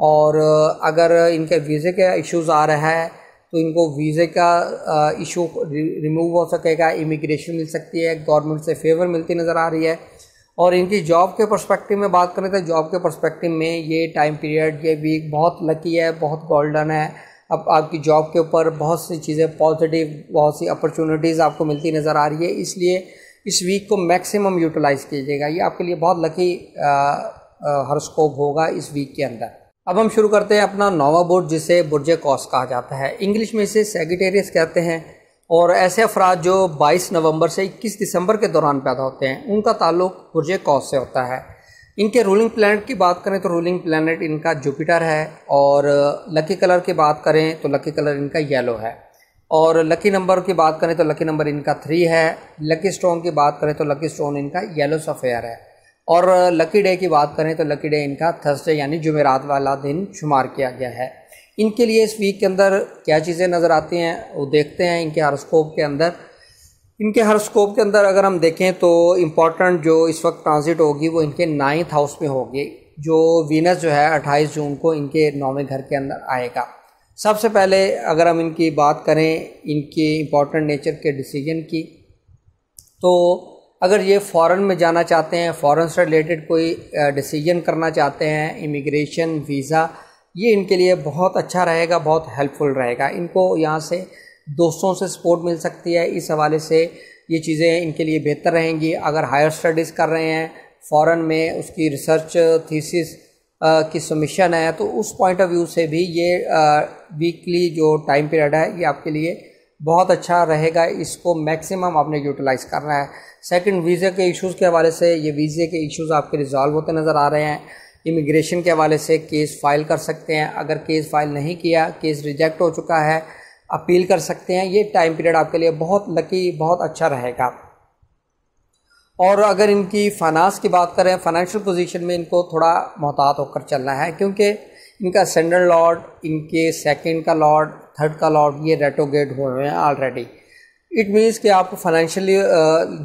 اور اگر ان کے ویزے کے ایشوز آ رہا ہے تو ان کو ویزے کا ایشو ریموو ہو سکے گا، امیگریشن مل سکتی ہے، گورنمنٹ سے فیور ملتی نظر آ رہی ہے۔ اور ان کی جاب کے پرسپیکٹو میں بات کریں تو جاب کے پرسپیکٹو میں یہ ٹائم پیریڈ، یہ ویک بہت لکی ہے، بہت گولڈن ہے۔ اب آپ کی جاب کے اوپر بہت سی چیزیں پازیٹیو، بہت سی اپرچونیٹیز آپ کو ملتی نظر آ رہی ہے، اس لیے اس ویک کو میکسیمم یوٹیلائز کیجیے گا، یہ آپ کے لیے بہت لکی ہاروسکوپ ہوگا اس ویک کے اندر۔ اب ہم شروع کرتے ہیں اپنا نواں برج، جسے برج قوس کہا جاتا ہے، انگلش میں اسے سیگیٹیریس کہتے ہیں۔ اور ایسے افراد جو 22 نومبر سے 21 دسمبر کے دوران پیدا ہوتے ہیں، ان کا تعلق برج قوس سے ہوتا ہے۔ ان کے رولنگ پلانٹ کی بات کریں تو رولنگ پلانٹ ان کا جوپیٹر ہے، اور لکی کلر کی بات کریں تو لکی کلر ان کا یلو ہے، اور لکی نمبر کی بات کریں تو لکی نمبر ان کا 3 ہے۔ لکی سٹون کی بات کریں تو لکی سٹون ان کا یلو سفیر ہے، اور لکی ڈے کی بات کریں تو لکی ڈے ان کا تھرسڈے یعنی جمعرات والا دن شمار کیا گیا ہے۔ ان کے لیے اس ویک کے اندر کیا چیزیں نظر آتی ہیں وہ دیکھتے ہیں ان کے ہاروسکوپ کے اندر۔ ان کے ہاروسکوپ کے اندر اگر ہم دیکھیں تو امپورٹنٹ جو اس وقت ٹرانزٹ ہوگی وہ ان کے 9th ہاؤس میں ہوگی، جو وینس جو ہے 28 جون کو ان کے 9ویں گھر کے اندر آئے گا۔ سب سے پہلے اگر ہم ان کی بات کریں ان کی امپورٹنٹ نیچر کے ڈیسیجن کی، تو اگر یہ فورن میں جانا چاہتے ہیں، فورن سے ریلیٹڈ کوئی ڈیسیجن کرنا چاہتے ہیں، امیگریشن، ویزا، یہ ان کے لیے بہت اچھا رہے گا، بہت ہیلپ فل رہے گا۔ ان کو یہاں سے دوستوں سے سپورٹ مل سکتی ہے، اس حوالے سے یہ چیزیں ان کے لیے بہتر رہیں گی۔ اگر ہائر اسٹڈیز کر رہے ہیں فورن میں، اس کی ریسرچ تھیسس کی سبمیشن ہے، تو اس پوائنٹ آف ویو سے بھی یہ ویکلی جو ٹائم پیریڈ ہے یہ آپ کے لیے بہت اچھا رہے گا، اس کو میکسیمم آپ نے یوٹیلائز کرنا ہے۔ سیکنڈ، ویزے کے ایشوز کے حوالے سے یہ ویزے کے ایشوز آپ کے ریزالو ہوتے نظر آ رہے ہیں۔ امیگریشن کے حوالے سے کیس فائل کر سکتے ہیں، اگر کیس فائل نہیں کیا، کیس ریجیکٹ ہو چکا ہے، اپیل کر سکتے ہیں۔ یہ ٹائم پیریڈ آپ کے لیے بہت لکی، بہت اچھا رہے گا۔ اور اگر ان کی فائنانس کی بات کریں، فائنینشیل پوزیشن میں ان کو تھوڑا محتاط ہو کر چلنا ہے، کیونکہ ان کا اسینڈنٹ لارڈ، ان کے سیکنڈ کا لارڈ، تھرڈ کا لارڈ یہ ریٹروگریڈ ہوئے ہیں آلریڈی۔ اٹ مینس کہ آپ کو فائنینشیلی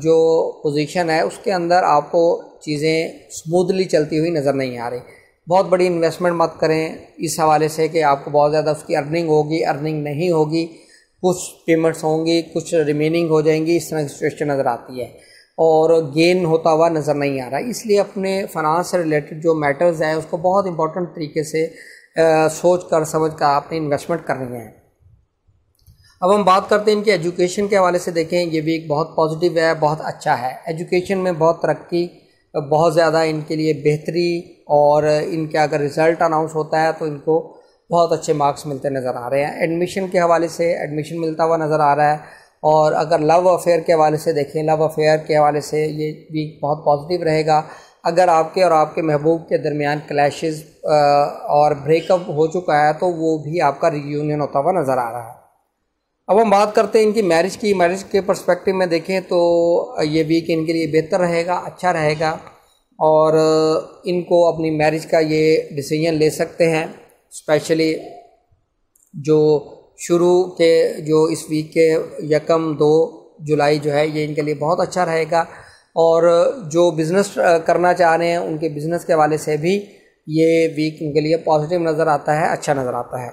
جو پوزیشن ہے اس کے اندر آپ کو چیزیں سموتھلی چلتی ہوئی نظر نہیں آ رہی۔ بہت بڑی انویسٹمنٹ مت کریں اس حوالے سے کہ آپ کو بہت زیادہ اس کی ارننگ ہوگی، ارننگ نہیں ہوگی، کچھ پیمنٹس ہوں گی، کچھ ریمیننگ ہو جائیں گی، اس طرح کی سچویشن نظر آتی ہے، اور گین ہوتا ہوا نظر نہیں آ رہا ہے۔ اس لیے اپنے فائنانس سے ریلیٹڈ جو میٹرز ہیں اس کو بہت امپورٹنٹ طریقے سے سوچ کر سمجھ کر آپ نے انویسٹمنٹ کرنی ہے۔ اب ہم بات کرتے ہیں ان کے ایجوکیشن کے حوالے سے۔ دیکھیں یہ ویک بہت پازیٹیو ہے، بہت اچھا ہے، ایجوکیشن میں بہت ترقی، بہت زیادہ ان کے لیے بہتری، اور ان کے اگر رزلٹ اناؤنس ہوتا ہے تو ان کو بہت اچھے مارکس ملتے نظر آ رہے ہیں۔ ایڈمیشن کے حوالے سے ایڈمیشن ملتا ہوا نظر آ رہا ہے، اور اگر لو افیئر کے حوالے سے دیکھیں، لو افیئر کے حوالے سے یہ ویک بہت پازیٹیو رہے گا۔ اگر آپ کے اور آپ کے محبوب کے درمیان کلیشز اور بریک اپ ہو چکا ہے تو وہ بھی آپ کا ری یونین ہوتا ہوا نظر آ رہا ہے۔ اب ہم بات کرتے ہیں ان کی میرج کی۔ میرج کے پرسپیکٹو میں دیکھیں تو یہ ویک ان کے لیے بہتر رہے گا، اچھا رہے گا، اور ان کو اپنی میرج کا یہ ڈیسیجن لے سکتے ہیں۔ اسپیشلی جو شروع کے جو اس ویک کے 1-2 جولائی جو ہے یہ ان کے لیے بہت اچھا رہے گا، اور جو بزنس کرنا چاہ رہے ہیں ان کے بزنس کے حوالے سے بھی یہ ویک ان کے لیے پازیٹیو نظر آتا ہے، اچھا نظر آتا ہے۔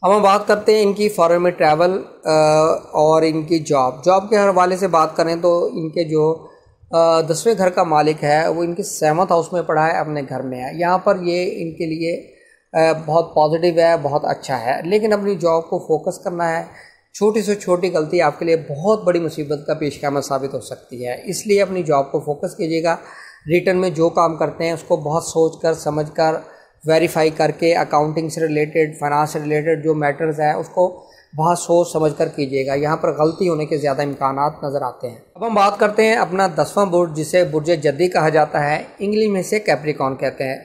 اب ہم بات کرتے ہیں ان کی فارن میں ٹریول اور ان کی جاب کے حوالے سے بات کریں تو ان کے جو 10ویں گھر کا مالک ہے وہ ان کے 7th ہاؤس میں پڑا ہے، اپنے گھر میں ہے، یہاں پر یہ ان کے لیے بہت پازیٹیو ہے، بہت اچھا ہے، لیکن اپنی جاب کو فوکس کرنا ہے۔ چھوٹی سے چھوٹی غلطی آپ کے لیے بہت بڑی مصیبت کا پیش خیمہ ثابت ہو سکتی ہے، اس لیے اپنی جاب کو فوکس کیجیے گا۔ ریٹرن میں جو کام کرتے ہیں اس کو بہت سوچ کر سمجھ کر ویریفائی کر کے، اکاؤنٹنگ سے ریلیٹڈ، فائنانس سے ریلیٹڈ جو میٹرز ہیں اس کو بہت سوچ سمجھ کر کیجیے گا، یہاں پر غلطی ہونے کے زیادہ امکانات نظر آتے ہیں۔ اب ہم بات کرتے ہیں اپنا 10واں برج، جسے برج جدی کہا جاتا ہے، انگلش میں سے کیپریکون کہتے ہیں۔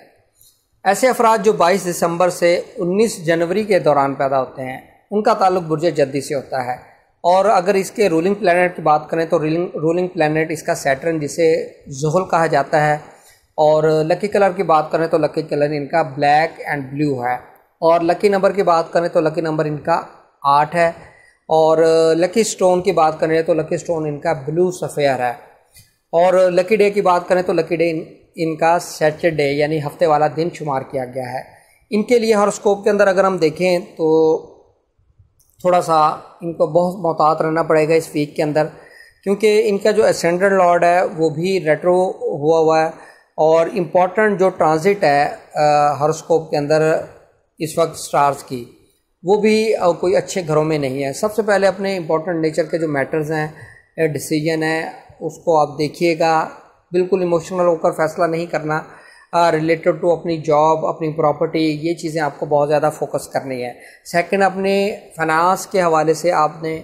ایسے افراد جو 22 دسمبر سے 19 جنوری کے دوران پیدا ہوتے ہیں ان کا تعلق برج جدی سے ہوتا ہے، اور اگر اس کے رولنگ پلینٹ کی بات کریں تو رولنگ پلینٹ اس کا سیٹرن، جسے زحل کہا جاتا ہے، اور لکی کلر کی بات کریں تو لکی کلر ان کا بلیک اینڈ بلیو ہے، اور لکی نمبر کی بات کریں تو لکی نمبر ان کا 8 ہے، اور لکی سٹون کی بات کریں تو لکی سٹون ان کا بلو سفیر ہے، اور لکی ڈے کی بات کریں تو لکی ڈے ان کا سیٹرڈے یعنی ہفتے والا دن شمار کیا گیا ہے۔ ان کے لیے ہاروسکوپ کے اندر اگر ہم دیکھیں تو تھوڑا سا ان کو بہت محتاط رہنا پڑے گا اس ویک کے اندر، کیونکہ ان کا جو اسینڈنٹ لارڈ ہے وہ بھی ریٹرو ہوا ہے، اور امپورٹنٹ جو ٹرانزٹ ہے ہاروسکوپ کے اندر اس وقت سٹارز کی، وہ بھی کوئی اچھے گھروں میں نہیں ہے۔ سب سے پہلے اپنے امپورٹنٹ نیچر کے جو میٹرز ہیں، ڈیسیجن ہے، اس کو آپ دیکھیے گا، بالکل ایموشنل ہو کر فیصلہ نہیں کرنا، ریلیٹڈ ٹو اپنی جاب، اپنی پراپرٹی، یہ چیزیں آپ کو بہت زیادہ فوکس کرنی ہے۔ سیکنڈ، اپنے فنانس کے حوالے سے آپ نے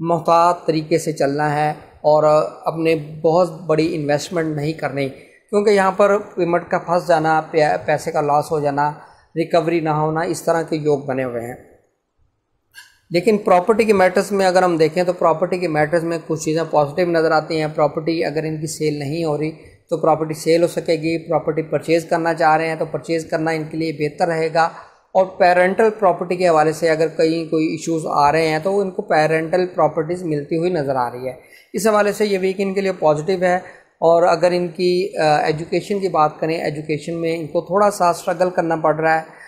محتاط طریقے سے چلنا ہے اور اپنے بہت بڑی انویسٹمنٹ نہیں کرنی، کیونکہ یہاں پر پیمنٹ کا پھنس جانا، پیسے کا لاس ہو جانا، ریکوری نہ ہونا، اس طرح کے یوگ بنے ہوئے ہیں۔ لیکن پراپرٹی کے میٹرز میں اگر ہم دیکھیں تو پراپرٹی کے میٹرز میں کچھ چیزیں پازیٹیو نظر آتی ہیں۔ پراپرٹی اگر ان کی سیل نہیں ہو رہی تو پراپرٹی سیل ہو سکے گی، پراپرٹی پرچیز کرنا چاہ رہے ہیں تو پرچیز کرنا ان کے لیے بہتر رہے گا، اور پیرنٹل پراپرٹی کے حوالے سے اگر کہیں کوئی ایشوز آ رہے ہیں تو ان کو پیرنٹل پراپرٹیز ملتی ہوئی نظر آ رہی ہے۔ اس حوالے سے یہ ویک ان کے لیے پازیٹیو ہے۔ اور اگر ان کی ایجوکیشن کی بات کریں، ایجوکیشن میں ان کو تھوڑا سا اسٹرگل کرنا پڑ رہا ہے،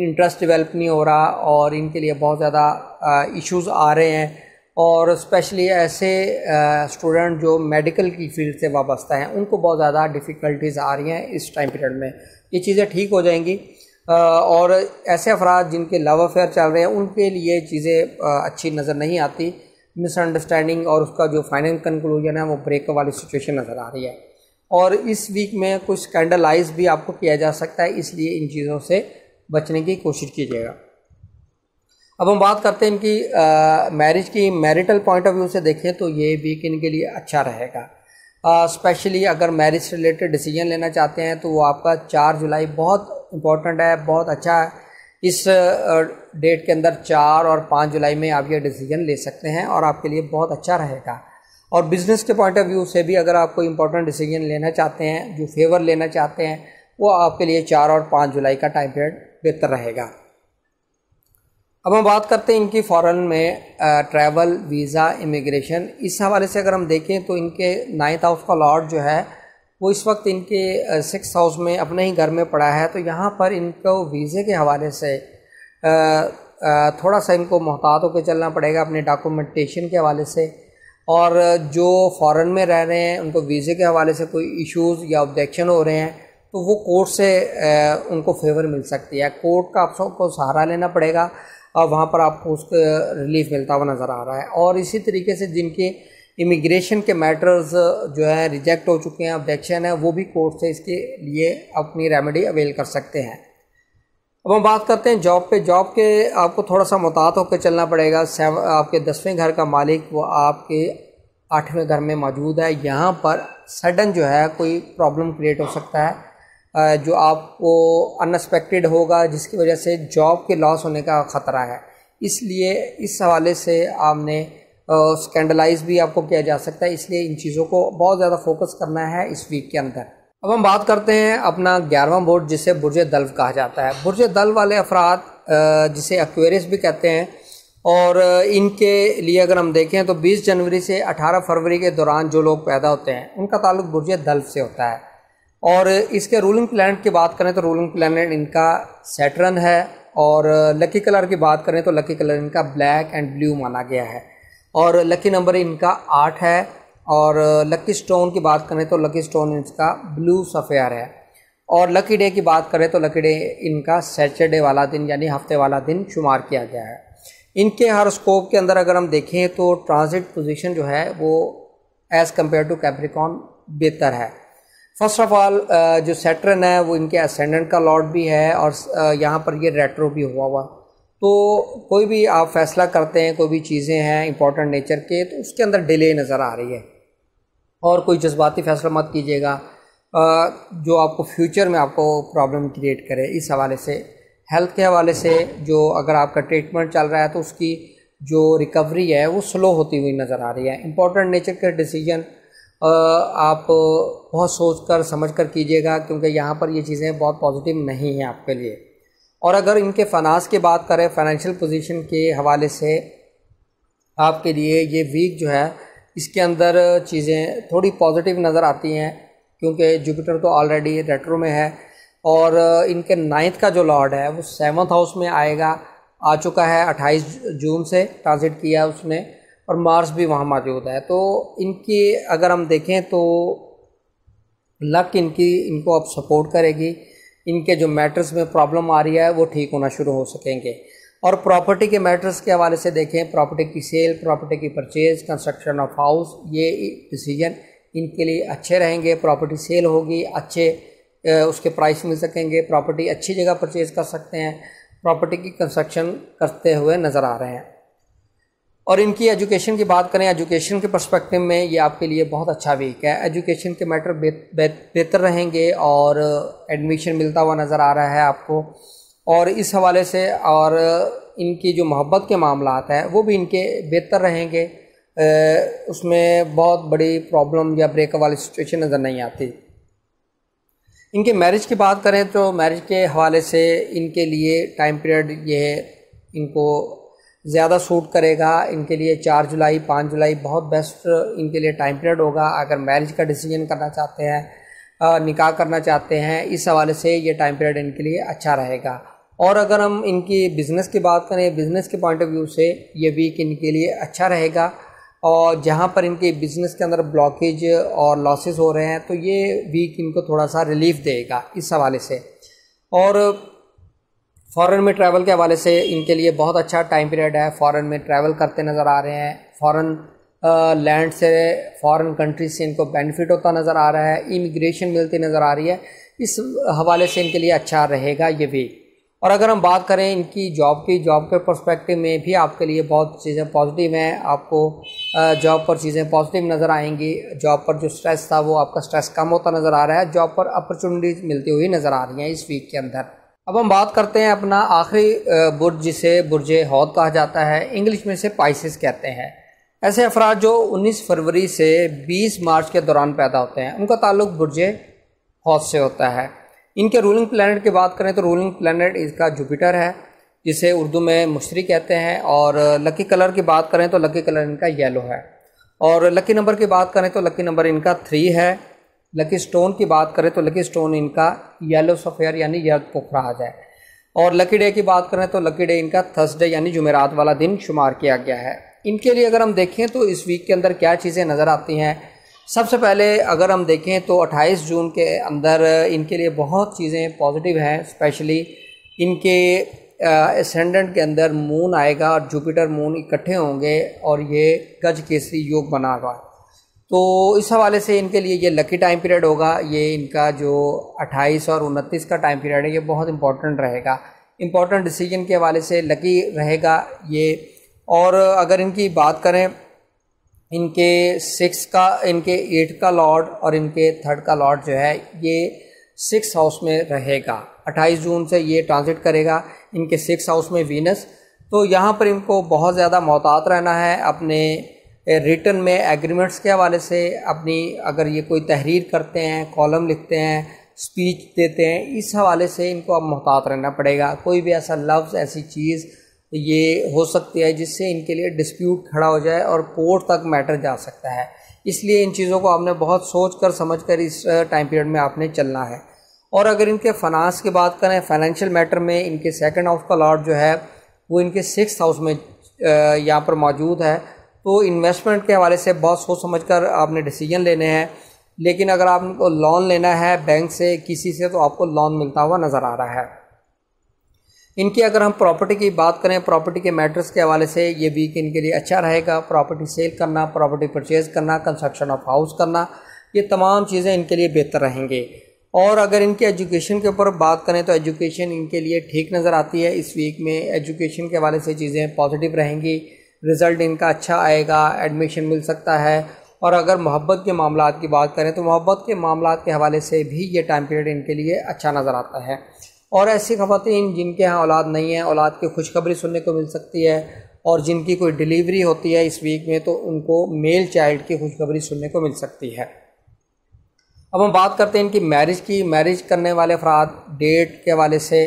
انٹرسٹ ڈیولپ نہیں ہو رہا، اور ان کے لیے بہت زیادہ ایشوز آ رہے ہیں، اور اسپیشلی ایسے اسٹوڈنٹ جو میڈیکل کی فیلڈ سے وابستہ ہیں ان کو بہت زیادہ ڈیفیکلٹیز آ رہی ہیں اس ٹائم پیریڈ میں۔ یہ چیزیں ٹھیک ہو جائیں گی، اور ایسے افراد جن کے لو افیئر چل رہے ہیں ان کے لیے چیزیں اچھی نظر نہیں آتی، مس انڈرسٹینڈنگ اور اس کا جو فائنل کنکلوژن ہے وہ بریک والی سچویشن نظر آ رہی ہے۔ اور اس ویک میں کچھ اسکینڈلائز بھی آپ کو کیا جا سکتا ہے، اس لیے ان چیزوں سے بچنے کی کوشش کیجیے گا۔ اب ہم بات کرتے ہیں ان کی میرج کی، میریٹل پوائنٹ آف ویو سے دیکھیں تو یہ ویک ان کے لیے اچھا رہے گا۔ اسپیشلی اگر میرج سے ریلیٹڈ ڈیسیجن لینا چاہتے ہیں تو وہ آپ کا 4 جولائی بہت امپورٹنٹ ہے، بہت اچھا ہے۔ اس ڈیٹ کے اندر 4 اور 5 جولائی میں آپ یہ ڈیسیجن لے سکتے ہیں اور آپ کے لیے بہت اچھا رہے گا۔ اور بزنس کے پوائنٹ آف ویو سے بھی اگر آپ کوئی امپورٹنٹ ڈیسیجن لینا چاہتے ہیں، جو فیور لینا چاہتے ہیں، وہ آپ کے لیے 4 اور 5 جولائی کا ٹائم پیریڈ بہتر رہے گا۔ اب ہم بات کرتے ہیں ان کی فارن میں ٹریول، ویزا، امیگریشن۔ اس حوالے سے اگر ہم دیکھیں تو ان کے 9th ہاؤس کا لارڈ جو ہے وہ اس وقت ان کے 6th ہاؤس میں اپنے ہی گھر میں پڑا ہے، تو یہاں پر ان کو ویزے کے حوالے سے تھوڑا سا ان کو محتاط ہو کے چلنا پڑے گا اپنے ڈاکومنٹیشن کے حوالے سے۔ اور جو فارن میں رہ رہے ہیں ان کو ویزے کے حوالے سے کوئی ایشوز یا آبجیکشن ہو رہے ہیں تو وہ کورٹ سے ان کو فیور مل سکتی ہے، کورٹ کا آپ سب کو سہارا لینا پڑے گا، اور وہاں پر آپ کو اس کا ریلیف ملتا ہوا نظر آ رہا ہے۔ اور اسی طریقے سے جن کے امیگریشن کے میٹرز جو ہے ریجیکٹ ہو چکے ہیں، آبجیکشن ہے، وہ بھی کورٹ سے اس کے لیے اپنی ریمیڈی اویل کر سکتے ہیں۔ اب ہم بات کرتے ہیں جاب پہ۔ جاب کے آپ کو تھوڑا سا محتاط ہو کے چلنا پڑے گا۔ آپ کے 10ویں گھر کا مالک وہ آپ کے 8ویں گھر میں موجود ہے، یہاں پر سڈن جو ہے کوئی پرابلم کریٹ ہو سکتا ہے جو آپ کو ان ایکسپیکٹڈ ہوگا، جس کی وجہ سے جاب کے لاس ہونے کا خطرہ ہے۔ اس لیے اس حوالے سے آپ نے اسکینڈلائز بھی آپ کو کیا جا سکتا ہے، اس لیے ان چیزوں کو بہت زیادہ فوکس کرنا ہے اس ویک کے اندر۔ اب ہم بات کرتے ہیں اپنا 11واں برج، جسے برج دلو کہا جاتا ہے۔ برج دلو والے افراد جسے ایکویریس بھی کہتے ہیں، اور ان کے لیے اگر ہم دیکھیں تو 20 جنوری سے 18 فروری کے دوران جو لوگ پیدا ہوتے ہیں ان کا تعلق برج دلو سے ہوتا ہے۔ اور اس کے رولنگ پلانٹ کی بات کریں تو رولنگ پلانٹ ان کا سیٹرن ہے، اور لکی کلر کی بات کریں تو لکی کلر ان کا بلیک اینڈ بلیو مانا گیا ہے، اور لکی نمبر ان کا 8 ہے، اور لکی سٹون کی بات کریں تو لکی سٹون ان کا بلو سفیر ہے، اور لکی ڈے کی بات کریں تو لکی ڈے ان کا سیٹرڈے والا دن یعنی ہفتے والا دن شمار کیا گیا ہے۔ ان کے ہاروسکوپ کے اندر اگر ہم دیکھیں تو ٹرانزٹ پوزیشن جو ہے وہ ایز کمپیئر ٹو کیپریکون بہتر ہے۔ فرسٹ آف آل جو سیٹرن ہے وہ ان کے اسینڈنٹ کا لارڈ بھی ہے، اور یہاں پر یہ ریٹرو بھی ہوا، تو کوئی بھی آپ فیصلہ کرتے ہیں، کوئی بھی چیزیں ہیں امپورٹنٹ نیچر کے، تو اس کے اندر ڈیلے نظر آ رہی ہے، اور کوئی جذباتی فیصلہ مت کیجیے گا جو آپ کو فیوچر میں آپ کو پرابلم کریٹ کرے۔ اس حوالے سے ہیلتھ کے حوالے سے جو اگر آپ کا ٹریٹمنٹ چل رہا ہے تو اس کی جو ریکوری ہے وہ سلو ہوتی ہوئی نظر آ رہی ہے۔ امپورٹنٹ نیچر کے ڈیسیجن آپ بہت سوچ کر سمجھ کر کیجیے گا، کیونکہ یہاں پر یہ چیزیں بہت پازیٹیو نہیں ہیں آپ کے لیے۔ اور اگر ان کے فنانس کی بات کریں، فائنینشیل پوزیشن کے حوالے سے آپ کے لیے یہ ویک جو ہے اس کے اندر چیزیں تھوڑی پازیٹیو نظر آتی ہیں، کیونکہ جوپیٹر تو آلریڈی ریٹرو میں ہے، اور ان کے 9th کا جو لارڈ ہے وہ 7th ہاؤس میں آئے گا، آ چکا ہے، 28 جون سے ٹرانزٹ کیا اس نے، اور مارس بھی وہاں موجود ہے۔ تو ان کی اگر ہم دیکھیں تو لک ان کو اب سپورٹ کرے گی، ان کے جو میٹرز میں پرابلم آ رہی ہے وہ ٹھیک ہونا شروع ہو سکیں گے۔ اور پراپرٹی کے میٹرز کے حوالے سے دیکھیں، پراپرٹی کی سیل، پراپرٹی کی پرچیز، کنسٹرکشن آف ہاؤس، یہ ڈیسیجن ان کے لیے اچھے رہیں گے۔ پراپرٹی سیل ہوگی، اچھے اس کے پرائس مل سکیں گے، پراپرٹی اچھی جگہ پرچیز کر سکتے ہیں، پراپرٹی کی کنسٹرکشن کرتے ہوئے نظر آ رہے ہیں۔ اور ان کی ایجوکیشن کی بات کریں، ایجوکیشن کے پرسپیکٹو میں یہ آپ کے لیے بہت اچھا ویک ہے۔ ایجوکیشن کے میٹر بہتر رہیں گے اور ایڈمیشن ملتا ہوا نظر آ رہا ہے آپ کو، اور اس حوالے سے اور ان کی جو محبت کے معاملات ہیں وہ بھی ان کے بہتر رہیں گے، اس میں بہت بڑی پرابلم یا بریک والی سچویشن نظر نہیں آتی۔ ان کے میرج کی بات کریں تو میرج کے حوالے سے ان کے لیے ٹائم پیریڈ یہ ان کو زیادہ سوٹ کرے گا۔ ان کے لیے 4 جولائی 5 جولائی بہت بیسٹ ان کے لیے ٹائم پیریڈ ہوگا اگر میرج کا ڈیسیجن کرنا چاہتے ہیں، نکاح کرنا چاہتے ہیں، اس حوالے سے یہ ٹائم پیریڈ ان کے لیے اچھا رہے گا۔ اور اگر ہم ان کی بزنس کی بات کریں، بزنس کے پوائنٹ آف ویو سے یہ ویک ان کے لیے اچھا رہے گا، اور جہاں پر ان کے بزنس کے اندر بلاکیج اور لاسز ہو رہے ہیں تو یہ ویک ان کو تھوڑا سا ریلیف دے گا اس حوالے سے۔ اور فارن میں ٹریول کے حوالے سے ان کے لیے بہت اچھا ٹائم پیریڈ ہے، فارن میں ٹریول کرتے نظر آ رہے ہیں، فارن لینڈ سے، فارن کنٹریز سے ان کو بینیفٹ ہوتا نظر آ رہا ہے، امیگریشن ملتی نظر آ رہی ہے، اس حوالے سے ان کے لیے اچھا رہے گا یہ ویک۔ اور اگر ہم بات کریں ان کی جاب کے پرسپیکٹو میں بھی آپ کے لیے بہت چیزیں پازیٹیو ہیں، آپ کو جاب پر چیزیں پازیٹیو نظر آئیں گی، جاب پر جو سٹریس تھا وہ آپ کا سٹریس کم ہوتا نظر آ رہا ہے، جاب پر اپرچونیٹیز ملتی ہوئی نظر آ رہی ہیں اس ویک کے اندر۔ اب ہم بات کرتے ہیں اپنا آخری برج جسے برج حوت کہا جاتا ہے، انگلش میں سے پائسس کہتے ہیں۔ ایسے افراد جو 19 فروری سے 20 مارچ کے دوران پیدا ہوتے ہیں ان کا تعلق برج حوت سے ہوتا ہے۔ ان کے رولنگ پلانٹ کی بات کریں تو رولنگ پلانٹ اس کا جوپیٹر ہے، جسے اردو میں مشتری کہتے ہیں، اور لکی کلر کی بات کریں تو لکی کلر ان کا یلو ہے، اور لکی نمبر کی بات کریں تو لکی نمبر ان کا 3 ہے۔ لکی سٹون کی بات کریں تو لکی سٹون ان کا یلو سفیر یعنی یرد پخراج ہے، اور لکی ڈے کی بات کریں تو لکی ڈے ان کا تھرسڈے یعنی جمعرات والا دن شمار کیا گیا ہے۔ ان کے لیے اگر ہم دیکھیں تو اس ویک کے اندر کیا چیزیں نظر آتی ہیں، سب سے پہلے اگر ہم دیکھیں تو 28 جون کے اندر ان کے لیے بہت چیزیں پازیٹیو ہیں، اسپیشلی ان کے اسینڈنٹ کے اندر مون آئے گا اور جوپیٹر مون اکٹھے ہوں گے اور یہ گج کیسری یوگ بنا گا، تو اس حوالے سے ان کے لیے یہ لکی ٹائم پیریڈ ہوگا۔ یہ ان کا جو 28 اور 29 کا ٹائم پیریڈ ہے یہ بہت امپورٹنٹ رہے گا، امپورٹنٹ ڈیسیجن کے حوالے سے لکی رہے گا یہ۔ اور اگر ان کی بات کریں، ان کے 8 کا لارڈ اور ان کے 3rd کا لارڈ جو ہے یہ 6 ہاؤس میں رہے گا، 28 جون سے یہ ٹرانزٹ کرے گا ان کے 6 ہاؤس میں وینس، تو یہاں پر ان کو بہت زیادہ محتاط رہنا ہے اپنے ریٹن میں ایگریمنٹس کے حوالے سے، اپنی اگر یہ کوئی تحریر کرتے ہیں، کالم لکھتے ہیں، اسپیچ دیتے ہیں، اس حوالے سے ان کو اب محتاط رہنا پڑے گا۔ کوئی بھی ایسا لفظ، ایسی چیز یہ ہو سکتی ہے جس سے ان کے لیے ڈسپیوٹ کھڑا ہو جائے اور کورٹ تک میٹر جا سکتا ہے، اس لیے ان چیزوں کو آپ نے بہت سوچ کر سمجھ کر اس ٹائم پیریڈ میں آپ نے چلنا ہے۔ اور اگر ان کے فنانس کی بات کریں، فائنینشیل میٹر میں ان کے 2nd ہاؤس کا لارڈ جو ہے وہ ان کے 6th ہاؤس میں یہاں پر موجود ہے، تو انویسٹمنٹ کے حوالے سے بہت سوچ سمجھ کر آپ نے ڈیسیجن لینے ہیں، لیکن اگر آپ کو لون لینا ہے بینک سے کسی سے تو آپ کو لون ملتا ہوا نظر آ رہا ہے۔ ان کی اگر ہم پراپرٹی کی بات کریں، پراپرٹی کے میٹرز کے حوالے سے یہ ویک ان کے لیے اچھا رہے گا، پراپرٹی سیل کرنا، پراپرٹی پرچیز کرنا، کنسٹرکشن آف ہاؤس کرنا، یہ تمام چیزیں ان کے لیے بہتر رہیں گے۔ اور اگر ان کے ایجوکیشن کے اوپر بات کریں تو ایجوکیشن ان کے لیے ٹھیک نظر آتی ہے اس ویک میں، ایجوکیشن کے حوالے سے چیزیں پازیٹیو رہیں گی، رزلٹ ان کا اچھا آئے گا، ایڈمیشن مل سکتا ہے۔ اور اگر محبت کے معاملات کی بات کریں تو محبت کے معاملات کے حوالے سے بھی یہ ٹائم پیریڈ ان کے لیے اچھا نظر آتا ہے۔ اور ایسی خواتین جن کے ہاں اولاد نہیں ہے، اولاد کی خوشخبری سننے کو مل سکتی ہے، اور جن کی کوئی ڈیلیوری ہوتی ہے اس ویک میں تو ان کو میل چائلڈ کی خوشخبری سننے کو مل سکتی ہے۔ اب ہم بات کرتے ہیں ان کی میرج کی۔ میرج کرنے والے افراد ڈیٹ کے حوالے سے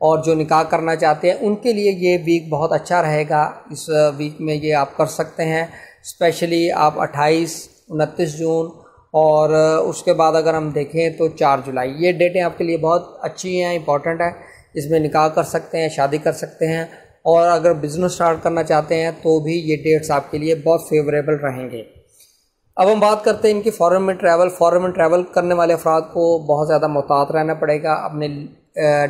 اور جو نکاح کرنا چاہتے ہیں ان کے لیے یہ ویک بہت اچھا رہے گا، اس ویک میں یہ آپ کر سکتے ہیں، اسپیشلی آپ 28، 29 جون اور اس کے بعد اگر ہم دیکھیں تو 4 جولائی، یہ ڈیٹیں آپ کے لیے بہت اچھی ہیں، امپورٹنٹ ہیں، اس میں نکاح کر سکتے ہیں، شادی کر سکتے ہیں، اور اگر بزنس سٹارٹ کرنا چاہتے ہیں تو بھی یہ ڈیٹس آپ کے لیے بہت فیوریبل رہیں گے۔ اب ہم بات کرتے ہیں ان کی فارن میں ٹریول کرنے والے افراد کو بہت زیادہ محتاط رہنا پڑے گا اپنے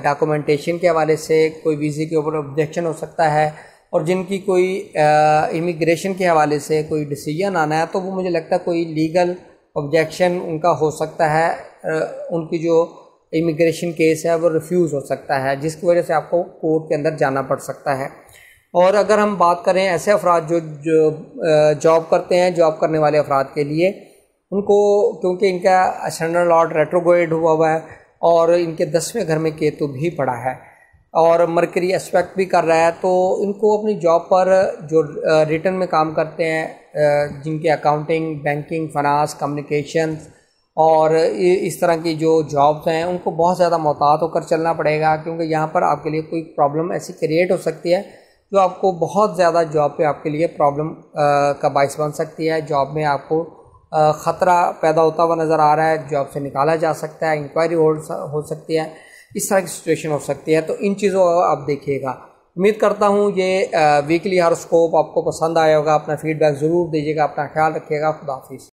ڈاکومنٹیشن کے حوالے سے۔ کوئی ویزے کے اوپر آبجیکشن ہو سکتا ہے، اور جن کی کوئی امیگریشن کے حوالے سے کوئی ڈیسیجن آنا ہے تو وہ مجھے لگتا ہے کوئی لیگل آبجیکشن ان کا ہو سکتا ہے، ان کی جو امیگریشن کیس ہے وہ ریفیوز ہو سکتا ہے، جس کی وجہ سے آپ کو کورٹ کے اندر جانا پڑ سکتا ہے۔ اور اگر ہم بات کریں ایسے افراد جو جاب کرتے ہیں، جاب کرنے والے افراد کے لیے، ان کو کیونکہ ان کا اسٹینڈرڈ لارڈ ریٹروگریڈ ہوا ہے اور ان کے 10ویں گھر میں کیتو بھی پڑا ہے اور مرکری اسپیکٹ بھی کر رہا ہے، تو ان کو اپنی جاب پر جو ریٹن میں کام کرتے ہیں، جن کے اکاؤنٹنگ، بینکنگ، فنانس، کمیونیکیشنز اور اس طرح کی جو جابز ہیں، ان کو بہت زیادہ محتاط ہو کر چلنا پڑے گا، کیونکہ یہاں پر آپ کے لیے کوئی پرابلم ایسی کریٹ ہو سکتی ہے جو آپ کو بہت زیادہ جاب پہ آپ کے لیے پرابلم کا باعث بن سکتی ہے۔ جاب میں آپ کو خطرہ پیدا ہوتا ہوا نظر آ رہا ہے، جاب سے نکالا جا سکتا ہے، انکوائری ہو سکتی ہے، اس طرح کی سچویشن ہو سکتی ہے، تو ان چیزوں کو آپ دیکھیے گا۔ امید کرتا ہوں یہ ویکلی ہاروسکوپ آپ کو پسند آیا ہوگا۔ اپنا فیڈ بیک ضرور دیجیے گا، اپنا خیال رکھیے گا۔ خدا حافظ۔